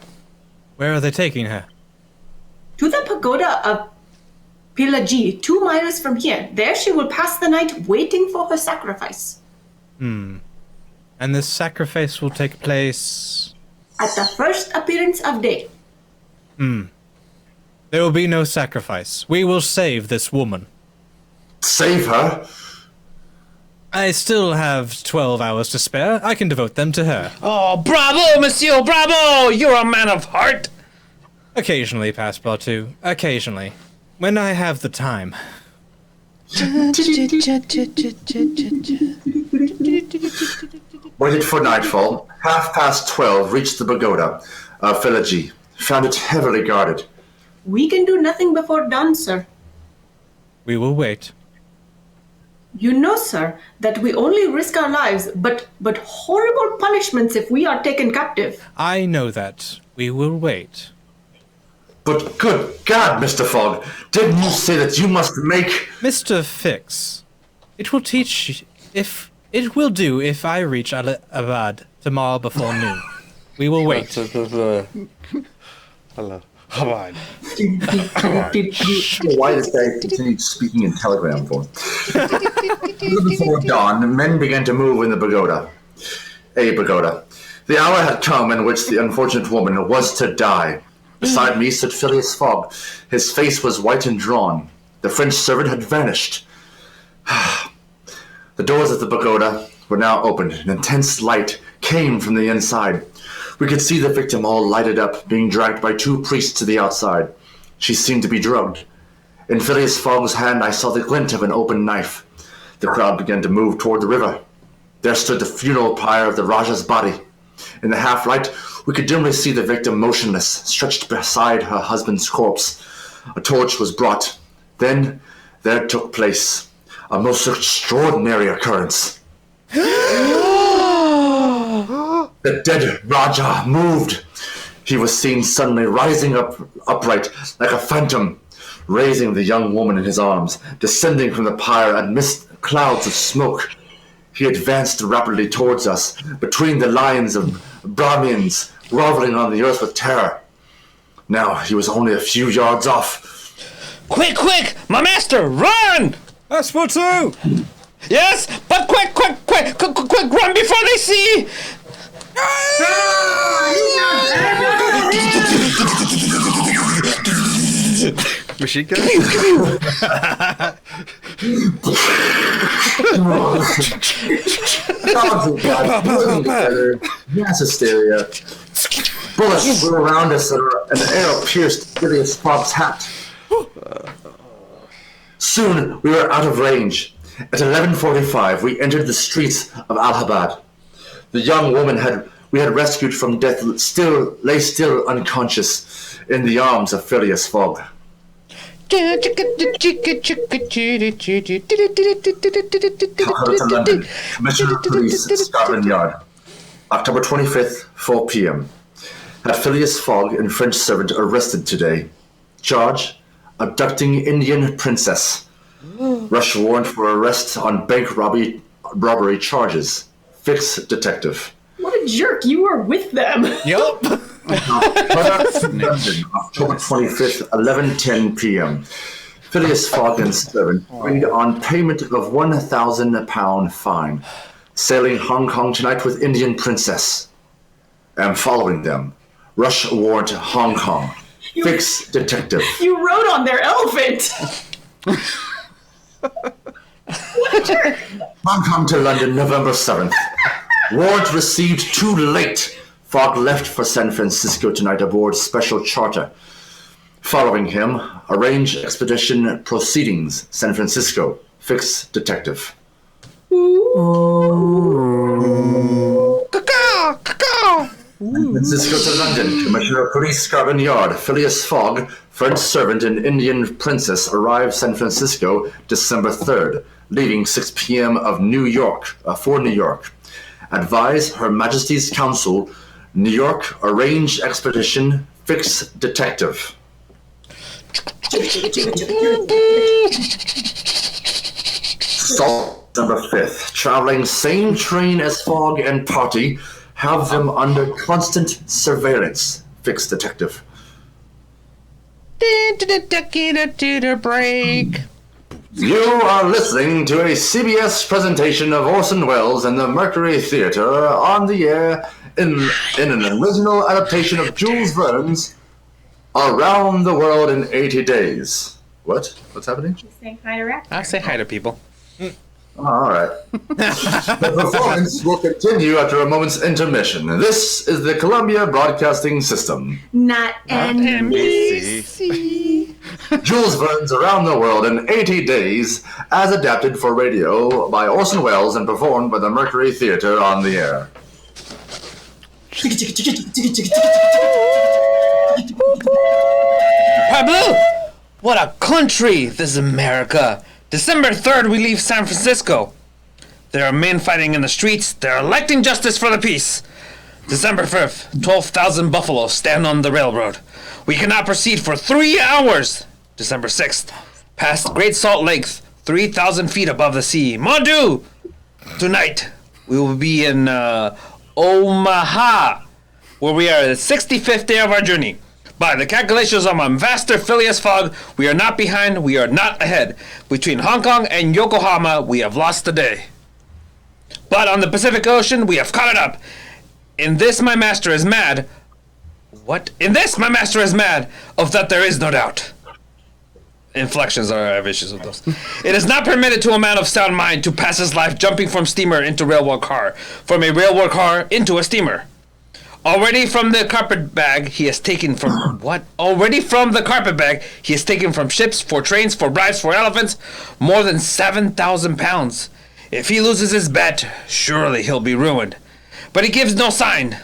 Where are they taking her? To the pagoda of Pilaji, 2 miles from here. There she will pass the night waiting for her sacrifice. And this sacrifice will take place... At the first appearance of day. There will be no sacrifice. We will save this woman. Save her? I still have 12 hours to spare. I can devote them to her. Oh, bravo, monsieur, bravo! You're a man of heart! Occasionally, Passepartout. Occasionally. When I have the time. Waited for nightfall. 12:30 reached the pagoda of Philaji. Found it heavily guarded. We can do nothing before dawn, sir. We will wait. You know, sir, that we only risk our lives, but horrible punishments if we are taken captive. I know that. We will wait. But good God, Mr. Fogg, didn't you say that you must make... Mr. Fix, it will teach if... It will do if I reach Allahabad tomorrow before noon. We will wait. Hello. Habad. Why this guy continued speaking in telegram form? Before dawn, men began to move in the pagoda. A pagoda. The hour had come in which the unfortunate woman was to die. Beside me stood Phileas Fogg. His face was white and drawn. The French servant had vanished. The doors of the pagoda were now opened. An intense light came from the inside. We could see the victim all lighted up, being dragged by 2 priests to the outside. She seemed to be drugged. In Phileas Fogg's hand I saw the glint of an open knife. The crowd began to move toward the river. There stood the funeral pyre of the Raja's body. In the half-light, we could dimly see the victim motionless, stretched beside her husband's corpse. A torch was brought. Then there took place a most extraordinary occurrence. The dead Raja moved. he was seen suddenly rising upright like a phantom, raising the young woman in his arms, descending from the pyre amidst clouds of smoke. He advanced rapidly towards us, between the lines of Brahmins groveling on the earth with terror. Now he was only a few yards off. Quick, quick! My master, run! That's for two! Yes, but quick, run before they see! Machine gun? Mass hysteria. Bullets flew around us and an arrow pierced Phileas Fogg's hat. Soon we were out of range. At 11:45, we entered the streets of Allahabad. The young woman we had rescued from death lay still unconscious in the arms of Phileas Fogg. Calcutta to London, Commissioner of Police, Scotland Yard. October 25th, 4 p.m. Had Phileas Fogg and French servant arrested today. Charge: abducting Indian princess. Rush warrant for arrest on bank robbery charges. Fix detective. What a jerk! You were with them. Yup. London, October 25th, 11:10 p.m. Phileas Fogg and servant agreed on payment of £1,000 fine. Sailing Hong Kong tonight with Indian princess. Am following them. Rush warrant Hong Kong. Fix detective. You rode on their elephant. What a jerk! Hong Kong to London, November 7th. Warrant received too late. Fogg left for San Francisco tonight aboard special charter. Following him, arrange expedition proceedings, San Francisco. Fix detective. San Francisco to London, Commissioner of Police, Scotland Yard. Phileas Fogg, French servant and Indian princess, arrived San Francisco December 3rd, leaving 6 p.m. for New York. Advise Her Majesty's Council, New York, arrange expedition, fix detective. Salt, December 5th. Traveling same train as Fogg and party. Have them under constant surveillance. Fix detective. Break. You are listening to a CBS presentation of Orson Welles and the Mercury Theatre on the air in an original adaptation of Jules Verne's Around the World in 80 Days. What? What's happening? Saying hi to Rex. I say hi to people. All right. The performance will continue after a moment's intermission. This is the Columbia Broadcasting System. Not NBC. Jules Verne's Around the World in 80 Days, as adapted for radio by Orson Welles and performed by the Mercury Theatre on the air. Pablo! What a country! This is America. December 3rd, we leave San Francisco. There are men fighting in the streets. They're electing justice for the peace. December 5th, 12,000 buffaloes stand on the railroad. We cannot proceed for 3 hours. December 6th, past Great Salt Lake, 3,000 feet above the sea. Mon Dieu! Tonight, we will be in Omaha, where we are at the 65th day of our journey. By the calculations of my master Phileas Fogg, we are not behind, we are not ahead. Between Hong Kong and Yokohama, we have lost the day. But on the Pacific Ocean, we have caught it up. In this my master is mad. What? In this my master is mad, of that there is no doubt. Inflections are I have issues with those. It is not permitted to a man of sound mind to pass his life jumping from steamer into railroad car, from a railroad car into a steamer. Already from the carpet bag he has taken from what? Already from the carpet bag he has taken from ships, for trains, for bribes, for elephants, more than 7,000 pounds. If he loses his bet, surely he'll be ruined. But he gives no sign.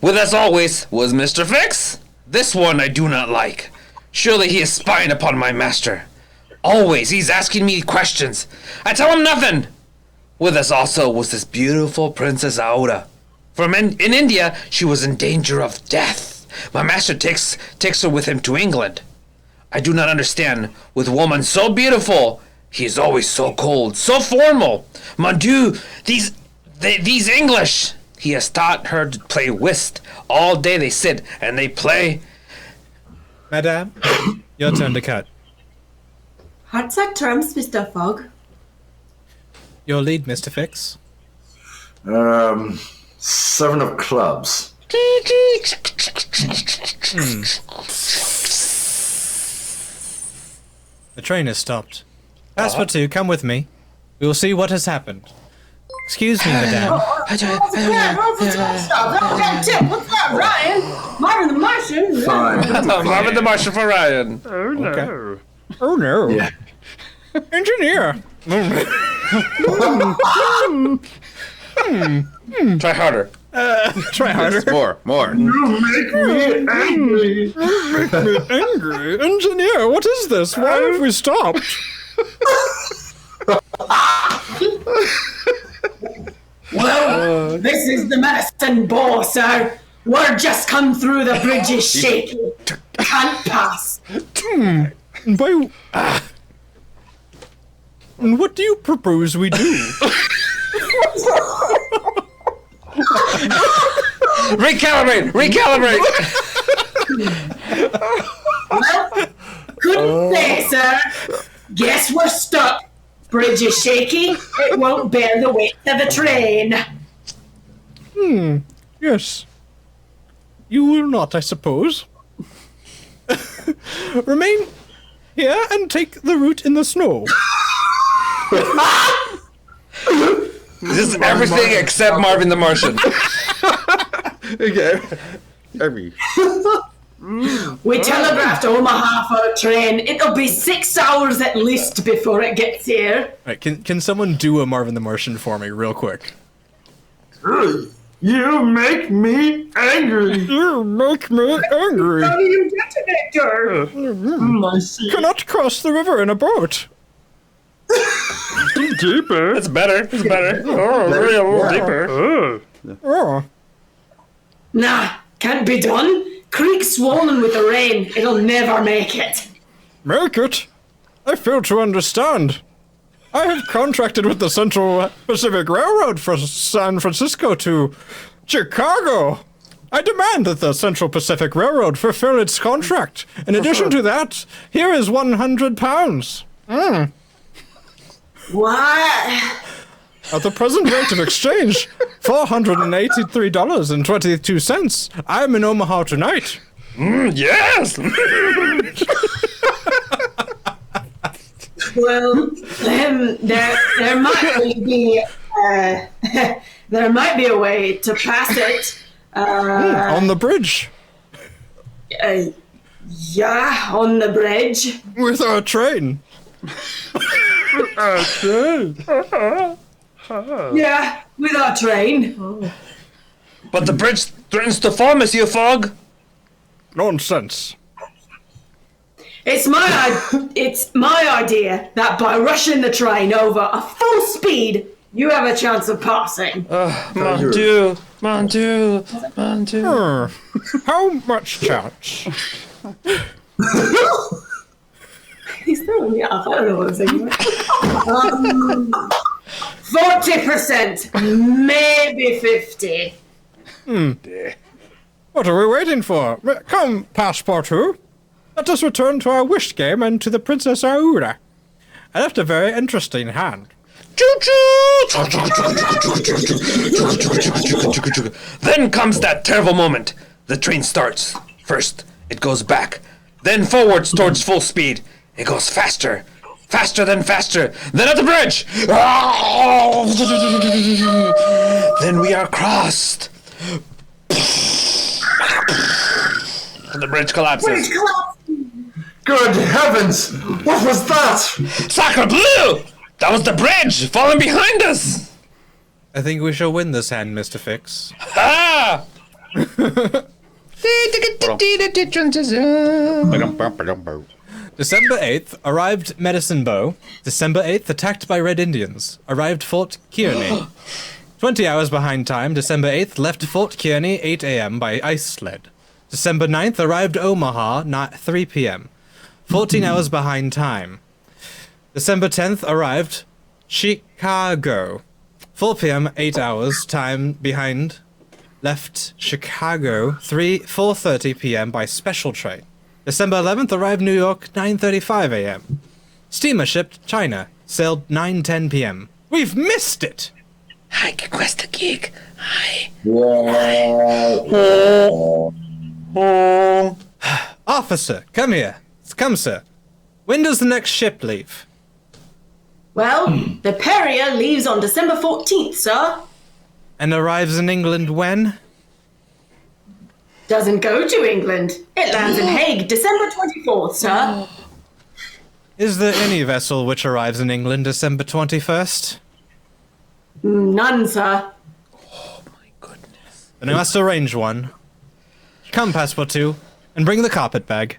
With us always was Mr. Fix. This one I do not like. Surely he is spying upon my master. Always he's asking me questions. I tell him nothing. With us also was this beautiful Princess Aouda. In India, she was in danger of death. My master takes her with him to England. I do not understand. With woman so beautiful, he is always so cold, so formal. Mon Dieu, these English. He has taught her to play whist. All day they sit and they play. Madame, your turn to cut. Hearts are terms, Mr. Fogg. Your lead, Mr. Fix. 7 of clubs. The train has stopped. Passepartout, come with me. We will see what has happened. Excuse me, madame. What's that, Ryan? Marvin the Martian? Fine. Marvin the Martian for Ryan. Okay. Oh no. Yeah. Engineer. Try harder. Try harder. More. You make me angry. Angry. Engineer, what is this? Why have we stopped? Well, this is the medicine ball, sir. Word just come through the bridge is shaky. Can't pass. By... And what do you propose we do? Recalibrate. Well, couldn't say, sir. Guess we're stuck. Bridge is shaky. It won't bear the weight of the train. Yes. You will not, I suppose. Remain here and take the route in the snow. This is everything except Marvin the Martian. Okay. Every. We telegraphed Omaha for a train. It'll be 6 hours at least before it gets here. Right, can someone do a Marvin the Martian for me real quick? You make me angry. You make me angry. How do you detonator? I see. Cannot cross the river in a boat. Deeper. It's better. Oh, really a little deeper. Oh. Nah, can't be done. Creek's swollen with the rain. It'll never make it. Make it? I fail to understand. I have contracted with the Central Pacific Railroad from San Francisco to Chicago. I demand that the Central Pacific Railroad fulfill its contract. In addition to that, here is £100. What? At the present rate of exchange, $483.22. I am in Omaha tonight. Yes. Well, there might be there might be a way to pass it. On the bridge. Yeah, on the bridge. With our train. Yeah, with our train. But the bridge threatens to fall, Monsieur Fogg. Nonsense. It's my idea that by rushing the train over at full speed, you have a chance of passing. Mon Dieu. How much chance? He's throwing me off. I don't know what I'm saying. 40%, maybe 50. What are we waiting for? Come, Passepartout. Let us return to our wish game and to the Princess Aura. I left a very interesting hand. Then comes that terrible moment. The train starts. First, it goes back. Then forwards towards full speed. It goes faster. Faster than faster. Then at the bridge. Then we are crossed. And the bridge collapses. Good heavens! What was that? Sacre bleu! That was the bridge falling behind us. I think we shall win this hand, Mr. Fix. Ah! December 8th, arrived Medicine Bow. December 8th, attacked by Red Indians. Arrived Fort Kearney. 20 hours behind time, December 8th, left Fort Kearney 8 a.m. by ice sled. December 9th arrived Omaha, not 3 p.m. 14 hours behind time. December 10th arrived Chicago. 4 p.m., 8 hours, time behind. Left Chicago 4:30 p.m. by special train. December 11th arrived New York 9:35 a.m. Steamer shipped China. Sailed 9:10 p.m. We've missed it! Hi, request a gig. Hi. Officer, come here. Come, sir. When does the next ship leave? Well, the Perrier leaves on December 14th, sir. And arrives in England when? Doesn't go to England. It lands in Hague December 24th, sir. Is there any vessel which arrives in England December 21st? None, sir. Then I must arrange one. Come, Passepartout, and bring the carpet bag.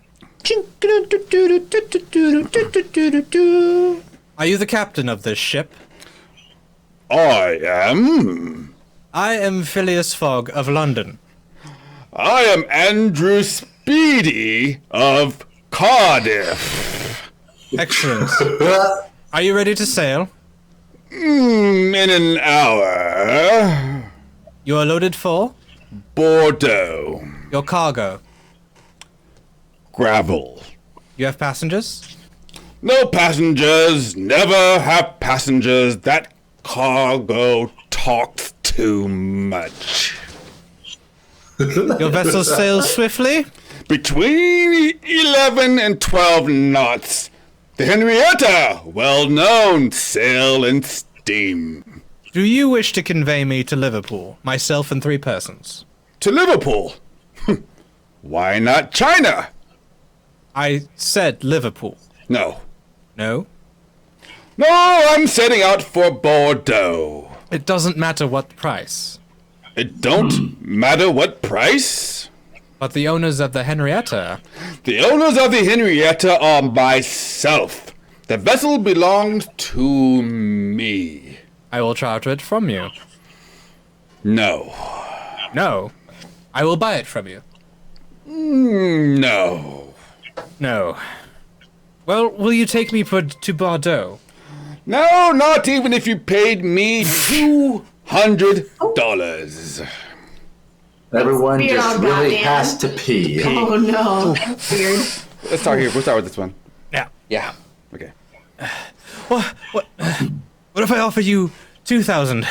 Are you the captain of this ship? I am. I am Phileas Fogg of London. I am Andrew Speedy of Cardiff. Excellent. Are you ready to sail? In an hour. You are loaded for? Bordeaux. Your cargo. Gravel. You have passengers? No passengers. Never have passengers. That cargo talks too much. Your vessel sails swiftly? Between 11 and 12 knots. The Henrietta, well known, sail and steam. Do you wish to convey me to Liverpool, myself and 3 persons? To Liverpool? Why not China? I said Liverpool. No. No? No, I'm setting out for Bordeaux. It doesn't matter what price. It don't matter what price. But the owners of the Henrietta... The owners of the Henrietta are myself. The vessel belongs to me. I will charter it from you. No. No. I will buy it from you. No. No. Well, will you take me to Bordeaux? No, not even if you paid me $200. Everyone Weird just on really Batman. has to pee. Oh no. Weird. Let's start here. We'll start with this one. Yeah. Yeah. Okay. What if I offer you 2,000?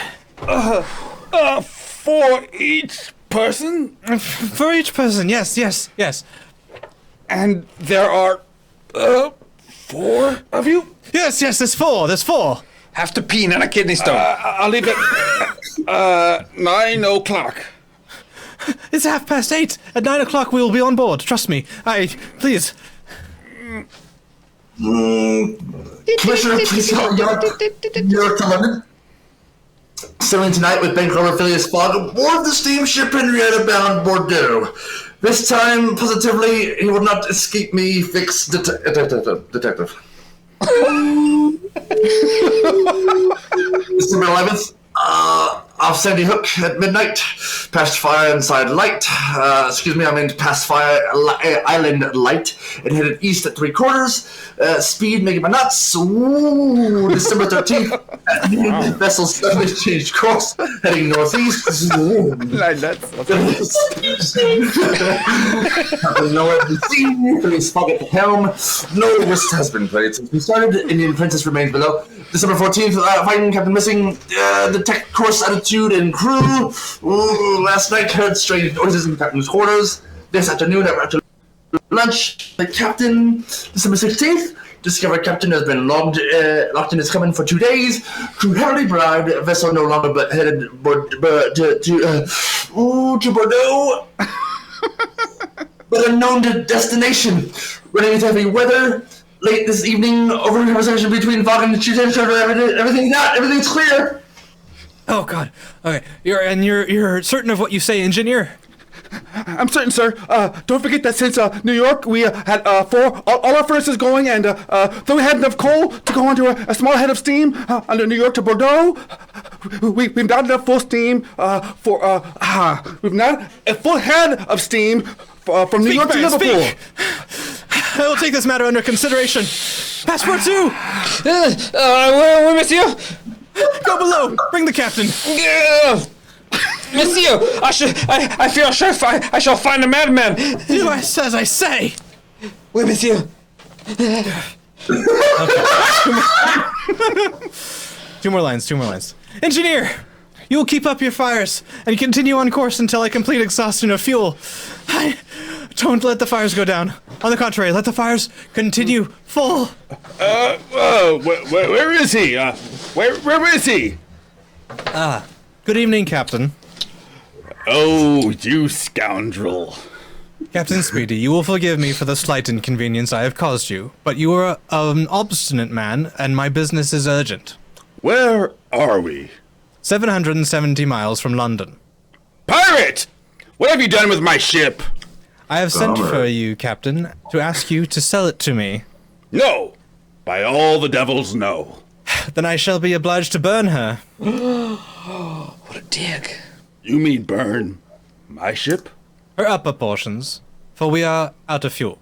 For each person? For each person, yes. And there are 4 of you? Yes, there's 4. Have to pee, not a kidney stone. I'll leave it 9 o'clock. It's 8:30. At 9 o'clock we will be on board. Trust me. Please. Commissioner, please help New York to London. Sailing tonight with Bank Robber Phileas Fogg aboard the steamship Henrietta bound Bordeaux. This time, positively, he will not escape me, fixed detective. December 11th, off Sandy Hook at midnight. Past fire inside light. I meant past fire island light. And headed east at 3/4. Speed making my nuts. Ooh, December 13th. Vessel suddenly changed course, heading northeast. Like that's Nowhere to be seen. Phileas Fogg at the helm. No whist has been played since we started. Indian Princess remains below. December 14th, finding Captain missing. The tech course attitude and crew. Ooh, last night heard strange noises in the captain's quarters. This afternoon after lunch, the captain. December 16th. Discovered captain has been locked in his cabin for 2 days. Crew heavily bribed. Vessel no longer but headed to Bordeaux. But unknown to destination. Running into heavy weather. Late this evening, over a conversation between Fogg and the chief editor, everything's clear. Oh God. Okay. You're certain of what you say, engineer? I'm certain, sir. Don't forget that since New York, we had all our furnaces going, and though we had enough coal to go onto a small head of steam under New York to Bordeaux, we've not enough full steam we've not a full head of steam from New York to man, Liverpool. speak. I will take this matter under consideration. Passport 2! Oui, monsieur. Go below! Bring the captain! Monsieur, I feel sure I shall find a madman. Do as I say! Oui, monsieur. Two more lines. Engineer! You will keep up your fires and continue on course until I complete exhaustion of fuel. Don't let the fires go down. On the contrary, let the fires continue full. Where is he? Where is he? Good evening, Captain. Oh, you scoundrel. Captain Speedy, you will forgive me for the slight inconvenience I have caused you, but you are an obstinate man, and my business is urgent. Where are we? 770 miles from London. Pirate! What have you done with my ship? I have sent Bummer. for you, Captain, to ask you to sell it to me. No! By all the devils, no. Then I shall be obliged to burn her. What a dick. You mean burn my ship? Her upper portions, for we are out of fuel.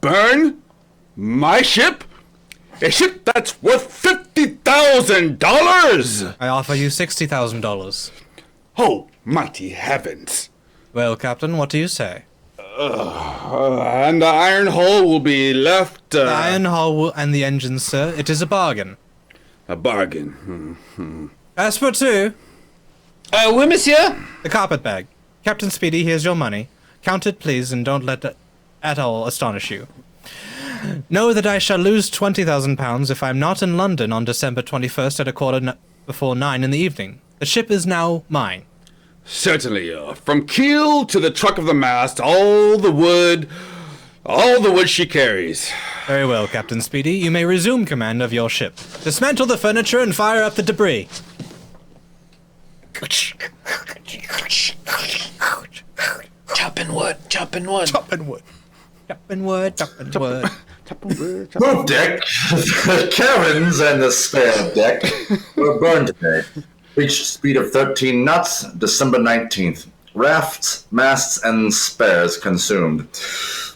Burn my ship? A ship that's worth $50,000! I offer you $60,000. Oh, mighty heavens. Well, Captain, what do you say? And the iron hull will be left... The iron hull and the engines, sir. It is a bargain. A bargain. As for 2, Oui, monsieur. the carpet bag. Captain Speedy, here's your money. Count it, please, and don't let it at all astonish you. Know that I shall lose £20,000 if I'm not in London on December 21st at before 9 in the evening. The ship is now mine. Certainly, from keel to the truck of the mast, all the wood she carries. Very well, Captain Speedy. You may resume command of your ship. Dismantle the furniture and fire up the debris. Chopping wood, chopping wood. Chopping wood. Chopping wood, chopping wood. Move deck, the cabins and the spare deck were burned today. Reached speed of 13 knots, December 19th. Rafts, masts, and spares consumed.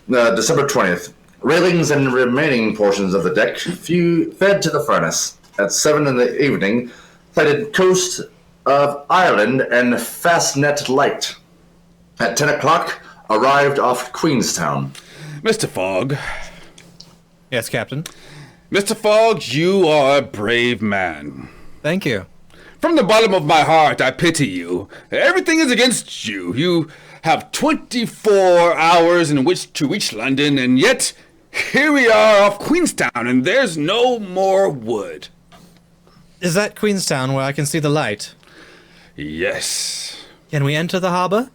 December 20th. Railings and remaining portions of the deck fed to the furnace. At 7 in the evening, sighted coast of Ireland and Fastnet Light. At 10 o'clock, arrived off Queenstown. Mr. Fogg. Yes, Captain. Mr. Fogg, you are a brave man. Thank you. From the bottom of my heart, I pity you. Everything is against you. You have 24 hours in which to reach London, and yet here we are off Queenstown, and there's no more wood. Is that Queenstown where I can see the light? Yes. Can we enter the harbor?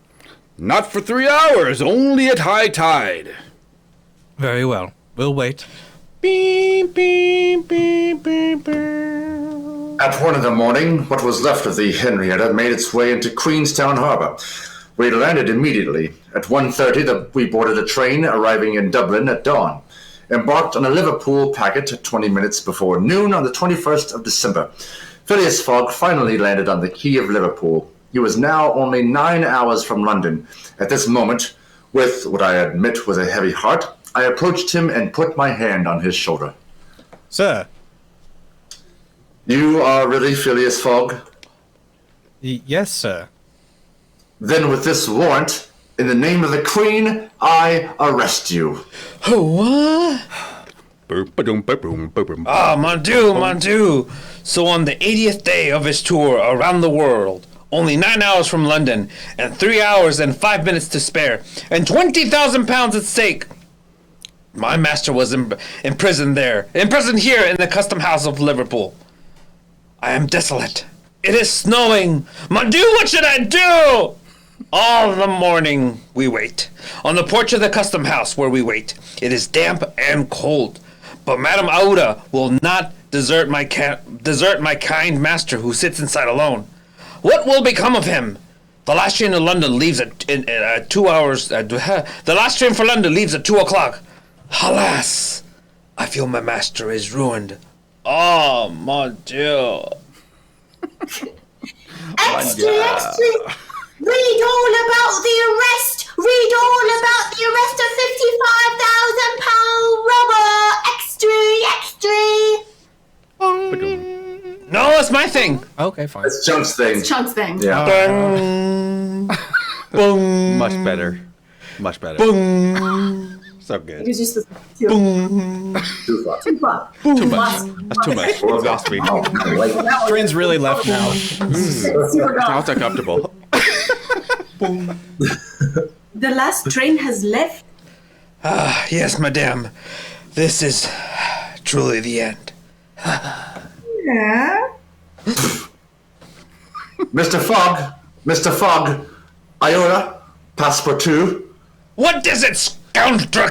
Not for 3 hours, only at high tide. Very well. We'll wait. Beep, beep, beep, beep, beep. At 1 in the morning, what was left of the Henrietta made its way into Queenstown Harbor. We landed immediately. At 1:30, we boarded a train arriving in Dublin at dawn. Embarked on a Liverpool packet at 20 minutes before noon on the 21st of December. Phileas Fogg finally landed on the quay of Liverpool. He was now only 9 hours from London. At this moment, with what I admit was a heavy heart, I approached him and put my hand on his shoulder. Sir. You are really Phileas Fogg? Yes, sir. Then with this warrant, in the name of the Queen, I arrest you. What? Ah, mon Dieu. So on the 80th day of his tour around the world, only 9 hours from London, and 3 hours and 5 minutes to spare, and £20,000 at stake. My master was imprisoned there, imprisoned here in the custom house of Liverpool. I am desolate. It is snowing. Mon Dieu, what should I do? All the morning we wait. On the porch of the custom house where we wait. It is damp and cold. But Madame Aouda will not desert my kind master who sits inside alone. What will become of him? The last train to London leaves at 2 hours. The last train for London leaves at 2 o'clock. Alas, I feel my master is ruined. Oh, mon Dieu. Extra! Read all about the arrest Read all about the arrest of £55,000 robber! Extra! No, it's my thing. Okay, fine. It's Chunk's thing. Chunk's thing. Yeah. Boom. Much better. Much better. Boom. So It good. was just too far. Too much. That's too much. You lost me. Train's really left now. Super Now gone. it's uncomfortable. The last train has left. Yes, madame. This is truly the end. Yeah. Mr. Fogg, Iona, passport 2. What is it, scoundrel?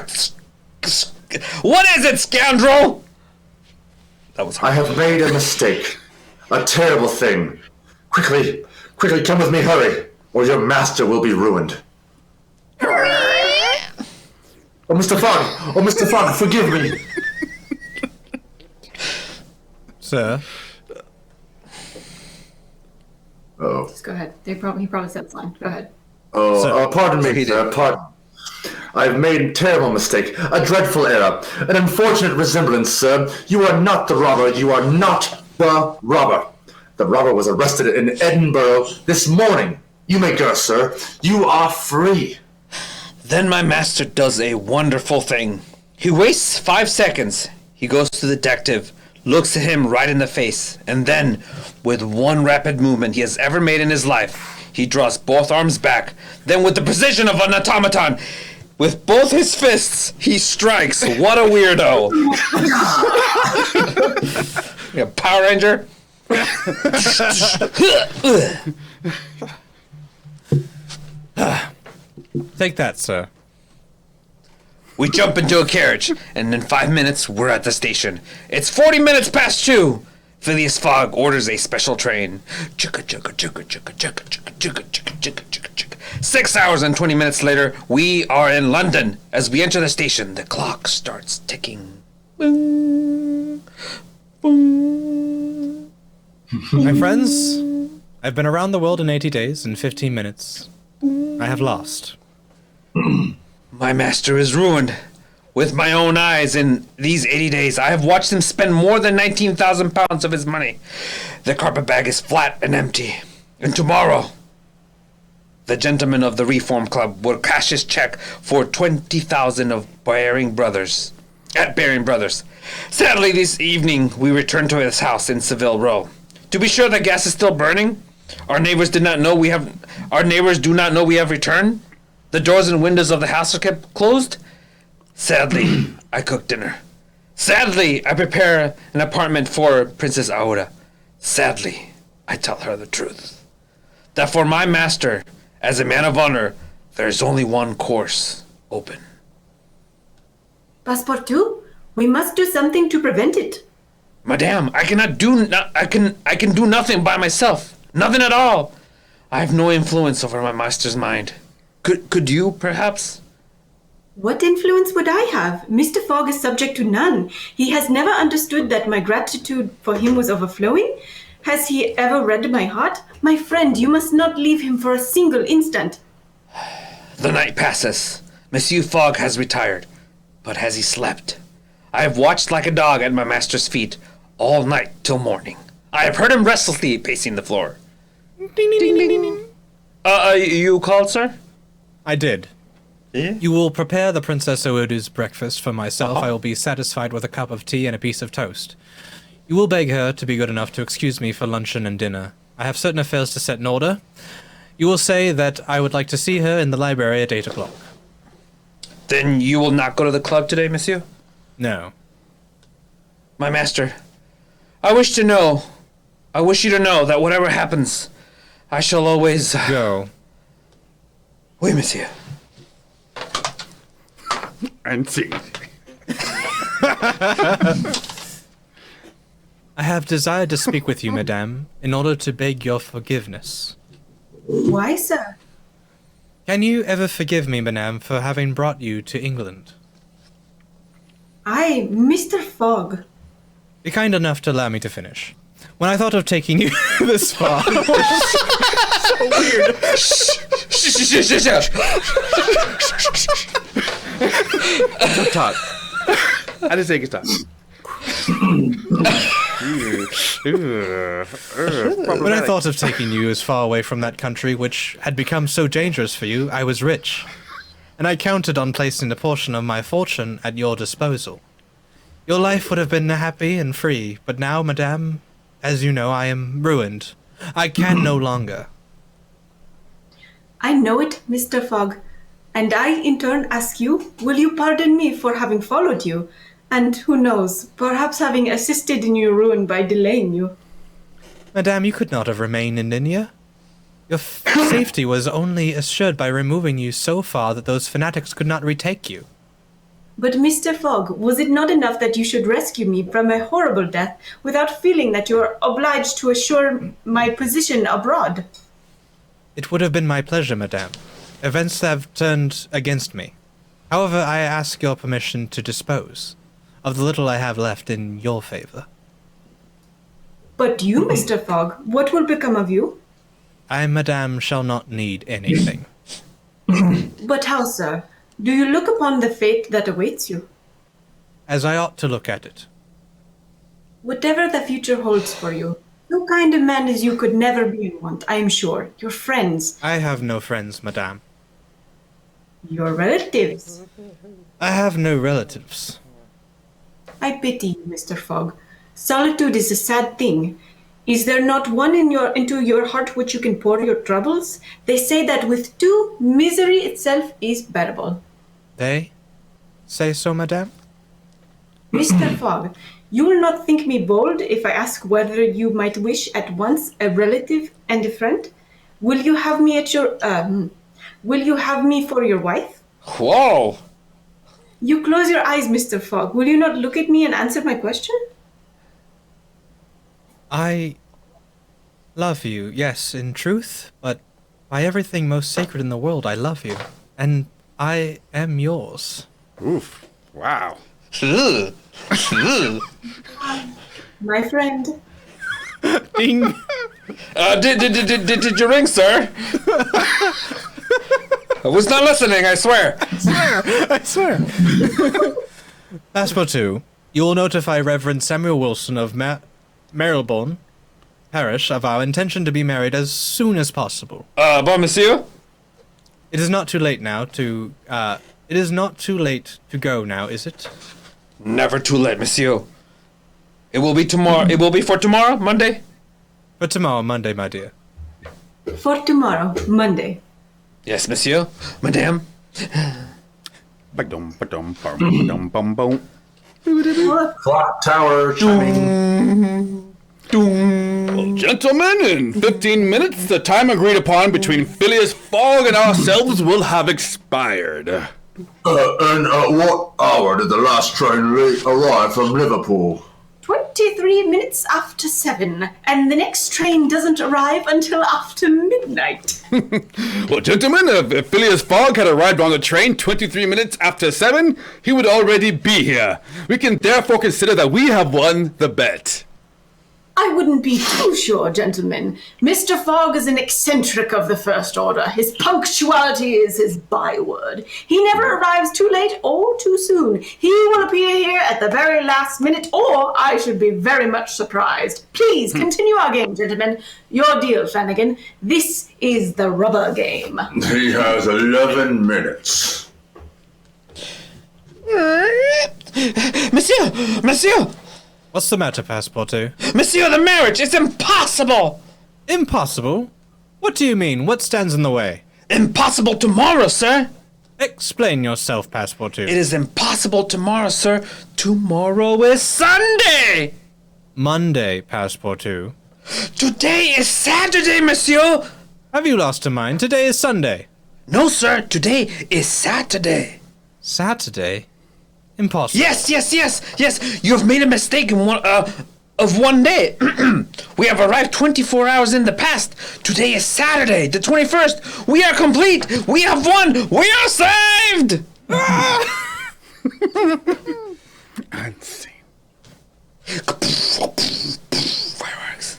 What is it, scoundrel? That was I hard. have made a mistake. A terrible thing. Quickly, come with me, hurry, or your master will be ruined. Oh, Mr. Fogg, forgive me. Sir, Oh, Just go ahead. He probably said this line. Go ahead. pardon me, sir, pardon. I've made a terrible mistake, a dreadful error, an unfortunate resemblance, sir. You are not the robber, you are not the robber. The robber was arrested in Edinburgh this morning. You may go, sir. You are free. Then my master does a wonderful thing. He wastes 5 seconds. He goes to the detective, looks at him right in the face, and then, with one rapid movement he has ever made in his life, he draws both arms back. Then, with the precision of an automaton, with both his fists, he strikes. What a weirdo. Yeah, Power Ranger. take that, sir. We jump into a carriage, and in 5 minutes, we're at the station. It's 40 minutes past 2. Phileas Fogg orders a special train. 6 hours and 20 minutes later, we are in London. As we enter the station, the clock starts ticking. Boom. Boom. My friends, I've been around the world in 80 days and 15 minutes. I have lost. My master is ruined. With my own eyes, in these 80 days, I have watched him spend more than 19,000 pounds of his money. The carpet bag is flat and empty. And tomorrow, the gentleman of the Reform Club will cash his check for 20,000 of Baring Brothers. At Baring Brothers. Sadly, this evening, we return to his house in Savile Row. To be sure, the gas is still burning. Our neighbors do not know we have returned. The doors and windows of the house are kept closed. Sadly, I cook dinner. Sadly, I prepare an apartment for Princess Aouda. Sadly, I tell her the truth. That for my master, as a man of honor, there is only one course open. Passepartout, we must do something to prevent it. Madame, I can do nothing by myself. Nothing at all. I have no influence over my master's mind. Could you, perhaps? What influence would I have? Mr. Fogg is subject to none. He has never understood that my gratitude for him was overflowing. Has he ever read my heart? My friend, you must not leave him for a single instant. The night passes. Monsieur Fogg has retired. But has he slept? I have watched like a dog at my master's feet all night till morning. I have heard him restlessly pacing the floor. Ding, ding, ding, ding. You called, sir? I did. Yeah? You will prepare the Princess Ouida's breakfast for myself. I will be satisfied with a cup of tea and a piece of toast. You will beg her to be good enough to excuse me for luncheon and dinner. I have certain affairs to set in order. You will say that I would like to see her in the library at 8 o'clock. Then you will not go to the club today, monsieur? No. My master, I wish you to know that whatever happens, I shall always... Go. Oui, monsieur. And see. I have desired to speak with you, madame, in order to beg your forgiveness. Why, sir? Can you ever forgive me, madame, for having brought you to England? Mr. Fogg. Be kind enough to allow me to finish. When I thought of taking you this far... so weird. Tot. I just take it top. When I thought of taking you as far away from that country which had become so dangerous for you, I was rich. And I counted on placing a portion of my fortune at your disposal. Your life would have been happy and free, but now, madame, as you know, I am ruined. I can no longer. I know it, Mr. Fogg. And I, in turn, ask you, will you pardon me for having followed you? And who knows, perhaps having assisted in your ruin by delaying you. Madame, you could not have remained in India. Your safety was only assured by removing you so far that those fanatics could not retake you. But Mr. Fogg, was it not enough that you should rescue me from a horrible death without feeling that you are obliged to assure my position abroad? It would have been my pleasure, madame. Events have turned against me. However, I ask your permission to dispose of the little I have left in your favor. But you, Mr. Fogg, what will become of you? I, madame, shall not need anything. But how, sir? Do you look upon the fate that awaits you? As I ought to look at it. Whatever the future holds for you, so kind a man as you could never be in want, I am sure. Your friends, I have no friends, madame. your relatives. I have no relatives. I pity you, Mr. Fogg. Solitude is a sad thing. Is there not one into your heart which you can pour your troubles? They say that with two, misery itself is bearable. They say so, madame? Mr. Fogg, you will not think me bold if I ask whether you might wish at once a relative and a friend? Will you have me for your wife? Whoa! You close your eyes, Mr. Fogg. Will you not look at me and answer my question? I love you, yes, in truth, but by everything most sacred in the world, I love you. And I am yours. Oof. Wow. Ugh. Ugh. My friend. Ding! Did you ring, sir? I was not listening, I swear. I swear. Passepartout, you will notify Reverend Samuel Wilson of Marylebone Parish of our intention to be married as soon as possible. Bon monsieur? It is not too late now to, it is not too late to go now, is it? Never too late, monsieur. It will be tomorrow. It will be for tomorrow, Monday? For tomorrow, Monday, my dear. For tomorrow, Monday. Yes, monsieur. Madame. Ba-dum-ba-dum-bum-ba-dum-bum-bum. Clock tower chiming. Gentlemen, in 15 minutes, the time agreed upon between Phileas Fogg and ourselves will have expired. And at what hour did the last train arrive from Liverpool? 23 minutes after 7, and the next train doesn't arrive until after midnight. Well, gentlemen, if Phileas Fogg had arrived on the train 23 minutes after 7, he would already be here. We can therefore consider that we have won the bet. I wouldn't be too sure, gentlemen. Mr. Fogg is an eccentric of the first order. His punctuality is his byword. He never arrives too late or too soon. He will appear here at the very last minute, or I should be very much surprised. Please continue our game, gentlemen. Your deal, Flanagan. This is the rubber game. He has 11 minutes. Monsieur! What's the matter, Passepartout? Monsieur, the marriage is impossible! Impossible? What do you mean? What stands in the way? Impossible tomorrow, sir! Explain yourself, Passepartout. It is impossible tomorrow, sir. Tomorrow is Sunday! Monday, Passepartout. Today is Saturday, monsieur! Have you lost your mind? Today is Sunday. No, sir. Today is Saturday. Saturday? Impossible. Yes. You have made a mistake of one day. We have arrived 24 hours in the past. Today is Saturday, the 21st. We are complete. We have won. We are saved. Unseen. Fireworks.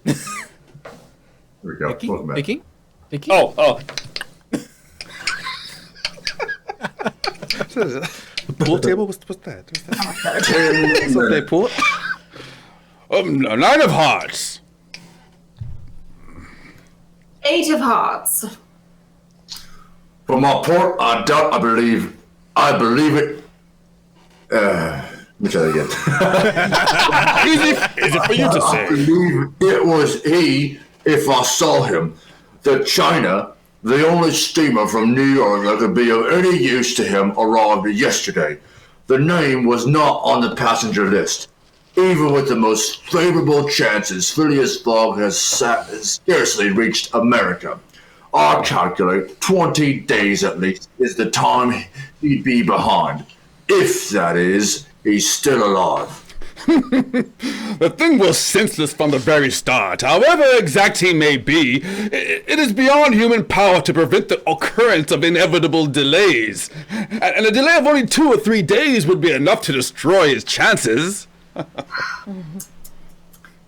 There we go. Welcome back. Vicky? Oh. Pool table? What's that? What's that? 10 What they minutes. pull? 9 of hearts. 8 of hearts. For my part, I believe it. Let me try that again. Easy for you to I say. believe it was he, if I saw him. The China, the only steamer from New York that could be of any use to him, arrived yesterday. The name was not on the passenger list. Even with the most favorable chances, Phileas Fogg has scarcely reached America. I calculate 20 days at least is the time he'd be behind. If, that is, he's still alive. The thing was senseless from the very start. However exact he may be, it is beyond human power to prevent the occurrence of inevitable delays. And a delay of only 2 or 3 days would be enough to destroy his chances.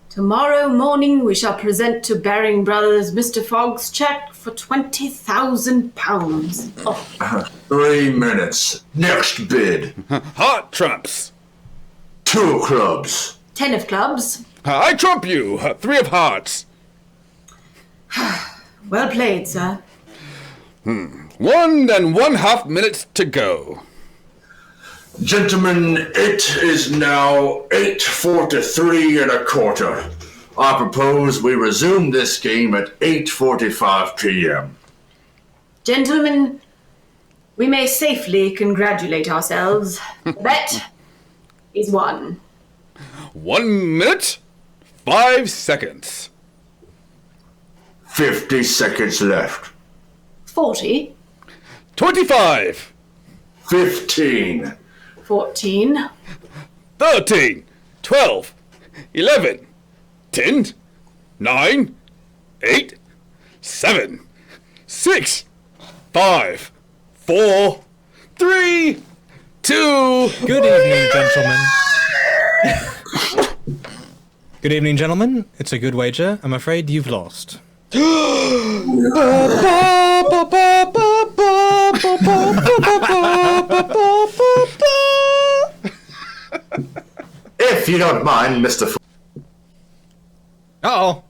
Tomorrow morning we shall present to Baring Brothers Mr. Fogg's check for £20,000. Oh, 3 minutes. Next bid. Heart trumps. 2 of clubs. 10 of clubs. I trump you. 3 of hearts. Well played, sir. 1.5 minutes to go. Gentlemen, it is now 8:43 1/4. I propose we resume this game at 8:45 p.m. Gentlemen, we may safely congratulate ourselves. The bet is won. 1 minute, 5 seconds. 50 seconds left. 40, 25, 15. 14, 13, 12, 11, 10, 9, 8, 7, 6, 5, 4, 3, 2. Good evening, gentlemen. Good evening, gentlemen. It's a good wager. I'm afraid you've lost. If you don't mind, Mr. Uh-oh.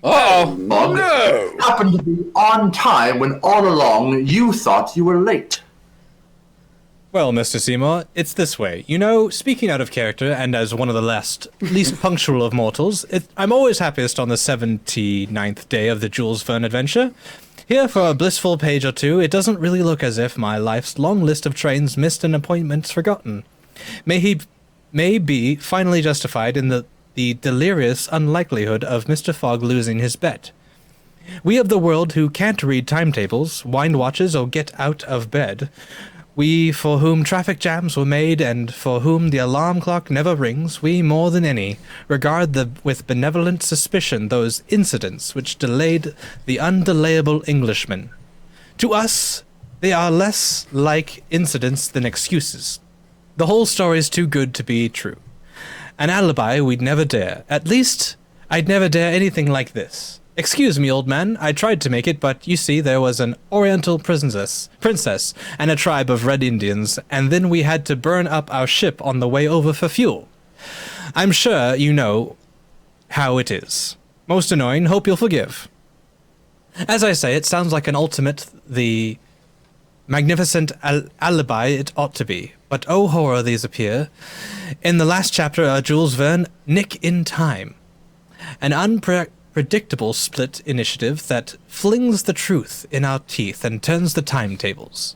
Fogg, No! happened to be on time when all along you thought you were late. Well, Mr. Seymour, it's this way. You know, speaking out of character, and as one of the least punctual of mortals, I'm always happiest on the 79th day of the Jules Verne adventure. Here, for a blissful page or two, it doesn't really look as if my life's long list of trains missed and appointments forgotten may be finally justified in the delirious unlikelihood of Mr. Fogg losing his bet. We of the world who can't read timetables, wind watches, or get out of bed, we for whom traffic jams were made and for whom the alarm clock never rings, we more than any regard with benevolent suspicion those incidents which delayed the undelayable Englishman. To us, they are less like incidents than excuses. The whole story's too good to be true. An alibi we'd never dare. At least, I'd never dare anything like this. Excuse me, old man, I tried to make it, but you see, there was an Oriental princess, and a tribe of Red Indians, and then we had to burn up our ship on the way over for fuel. I'm sure you know how it is. Most annoying, hope you'll forgive. As I say, it sounds like an ultimate, the magnificent alibi it ought to be. But oh horror, these appear. In the last chapter, Jules Verne, Nick in Time. An unpredictable split initiative that flings the truth in our teeth and turns the timetables.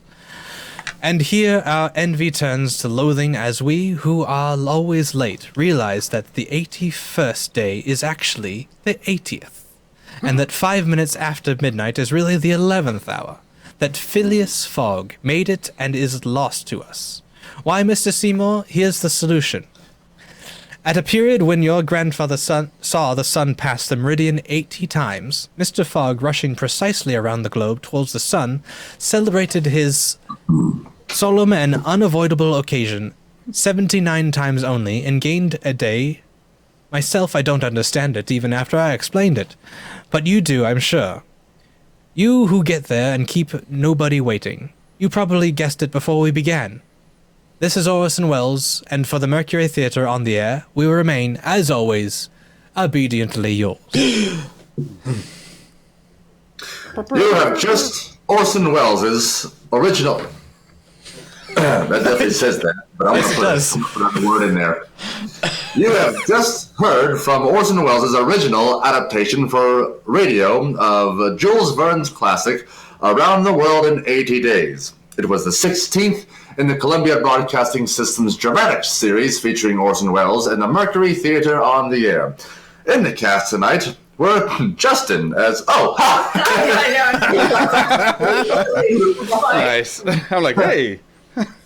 And here our envy turns to loathing as we, who are always late, realize that the 81st day is actually the 80th. And that 5 minutes after midnight is really the 11th hour. That Phileas Fogg made it and is lost to us. Why, Mr. Seymour, here's the solution. At a period when your grandfather saw the sun pass the meridian 80 times, Mr. Fogg, rushing precisely around the globe towards the sun, celebrated his solemn and unavoidable occasion 79 times only and gained a day. Myself, I don't understand it, even after I explained it. But you do, I'm sure. You who get there and keep nobody waiting. You probably guessed it before we began. This is Orson Welles, and for the Mercury Theatre on the air, we remain, as always, obediently yours. You have just Orson Welles' original. That definitely says that, but I'm going to put another word in there. You have just heard from Orson Welles' original adaptation for radio of Jules Verne's classic, Around the World in 80 Days. It was the 16th in the Columbia Broadcasting System's dramatic series featuring Orson Welles and the Mercury Theatre on the air. In the cast tonight were Justin as... Oh, ha! Nice. I'm like, hey.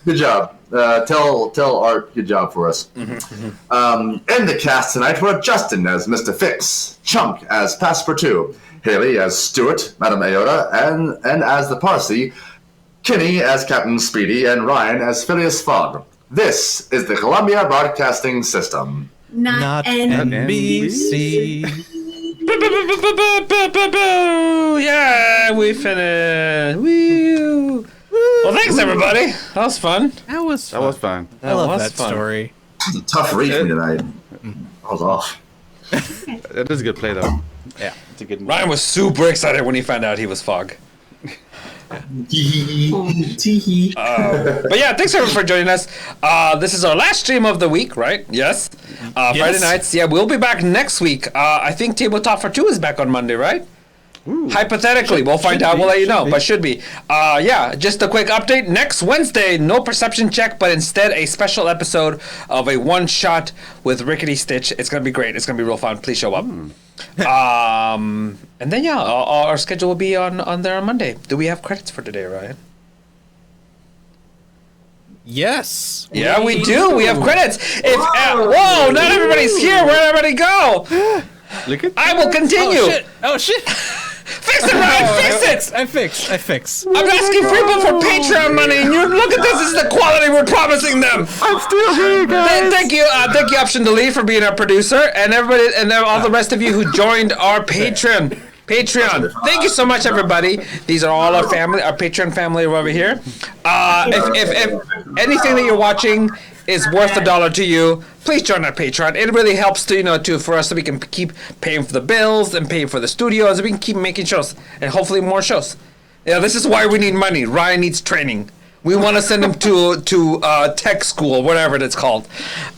Good job. Tell Art good job for us. In the cast tonight were Justin as Mr. Fix, Chunk as Passepartout, Haley as Stuart, Madame Aota, and as the Parsi, Kinney as Captain Speedy, and Ryan as Phileas Fogg. This is the Columbia Broadcasting System. Not NBC. Yeah, we finished. Woo. Well, thanks everybody. That was fun. That was fun. I love was that fun. story. It was a tough read for me tonight. I was off. That is a good play, though. Yeah, it's a good. Ryan was super excited when he found out he was Fogg. But yeah, thanks everyone for joining us. This is our last stream of the week, right? Yes. Friday nights. Yeah, we'll be back next week. I think Tabletop for 2 is back on Monday, right? Ooh. Hypothetically, we'll find out. We'll let you know, but should be. Yeah, just a quick update. Next Wednesday, no perception check, but instead a special episode of a one-shot with Rickety Stitch. It's going to be great. It's going to be real fun. Please show up. And then, yeah, our schedule will be on there on Monday. Do we have credits for today, Ryan? Yes. Yeah, we do. We have credits. If whoa, not everybody's here. Where'd everybody go? Look at I will continue. Oh, shit. Fix it, Ryan. Fix it. I fix. I'm asking people for Patreon money, and you look at this. This is the quality we're promising them. I'm still here, guys. Thank you, Option to Leave for being our producer, and everybody, and then all the rest of you who joined our Patreon. Thank you so much, everybody. These are all our family, our Patreon family over here. If anything that you're watching is worth $1 to you, please join our Patreon. It really helps to for us so we can keep paying for the bills and paying for the studios, and we can keep making shows and hopefully more shows. Yeah, this is why we need money. Ryan needs training. We want to send him to tech school, whatever it's called.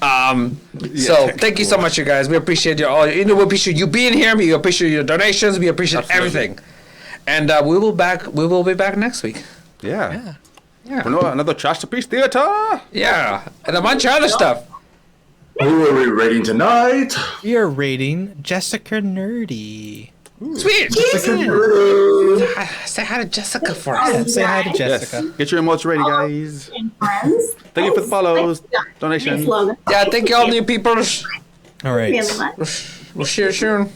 So thank you so much, you guys. We appreciate you all. We appreciate you being here. We appreciate your donations. We appreciate everything. And we will be back next week. Yeah. For another Trashterpiece Theater. Yeah, and a bunch of other stuff. Who are we rating tonight? We are rating Jessica Nerdy. Sweet. Jessica. Say hi to Jessica for us. Say hi to Jessica. Yes. Get your emotes ready, guys. And friends. Thank you for the follows, donations. Yeah, thank you all new people. All right. We'll see you soon.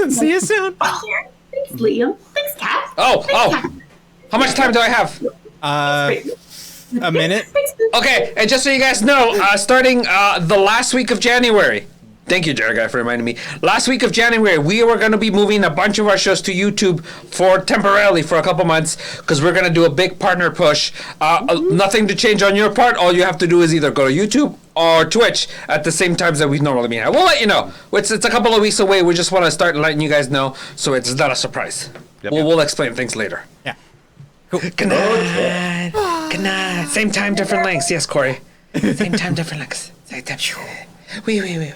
See you soon. Thanks, Liam. Thanks, Kat. Oh. How much time do I have? A minute. Okay, and just so you guys know, starting the last week of January. Thank you, Jerry Guy, for reminding me. Last week of January, we were going to be moving a bunch of our shows to YouTube temporarily for a couple months because we're going to do a big partner push. Nothing to change on your part. All you have to do is either go to YouTube or Twitch at the same times that we normally meet. We'll let you know. It's a couple of weeks away. We just want to start letting you guys know so it's not a surprise. Yep. We'll explain things later. Yeah. Cool. Good night. Good night. Same time, different lengths. Yes, Corey. Same time, different lengths. Oui.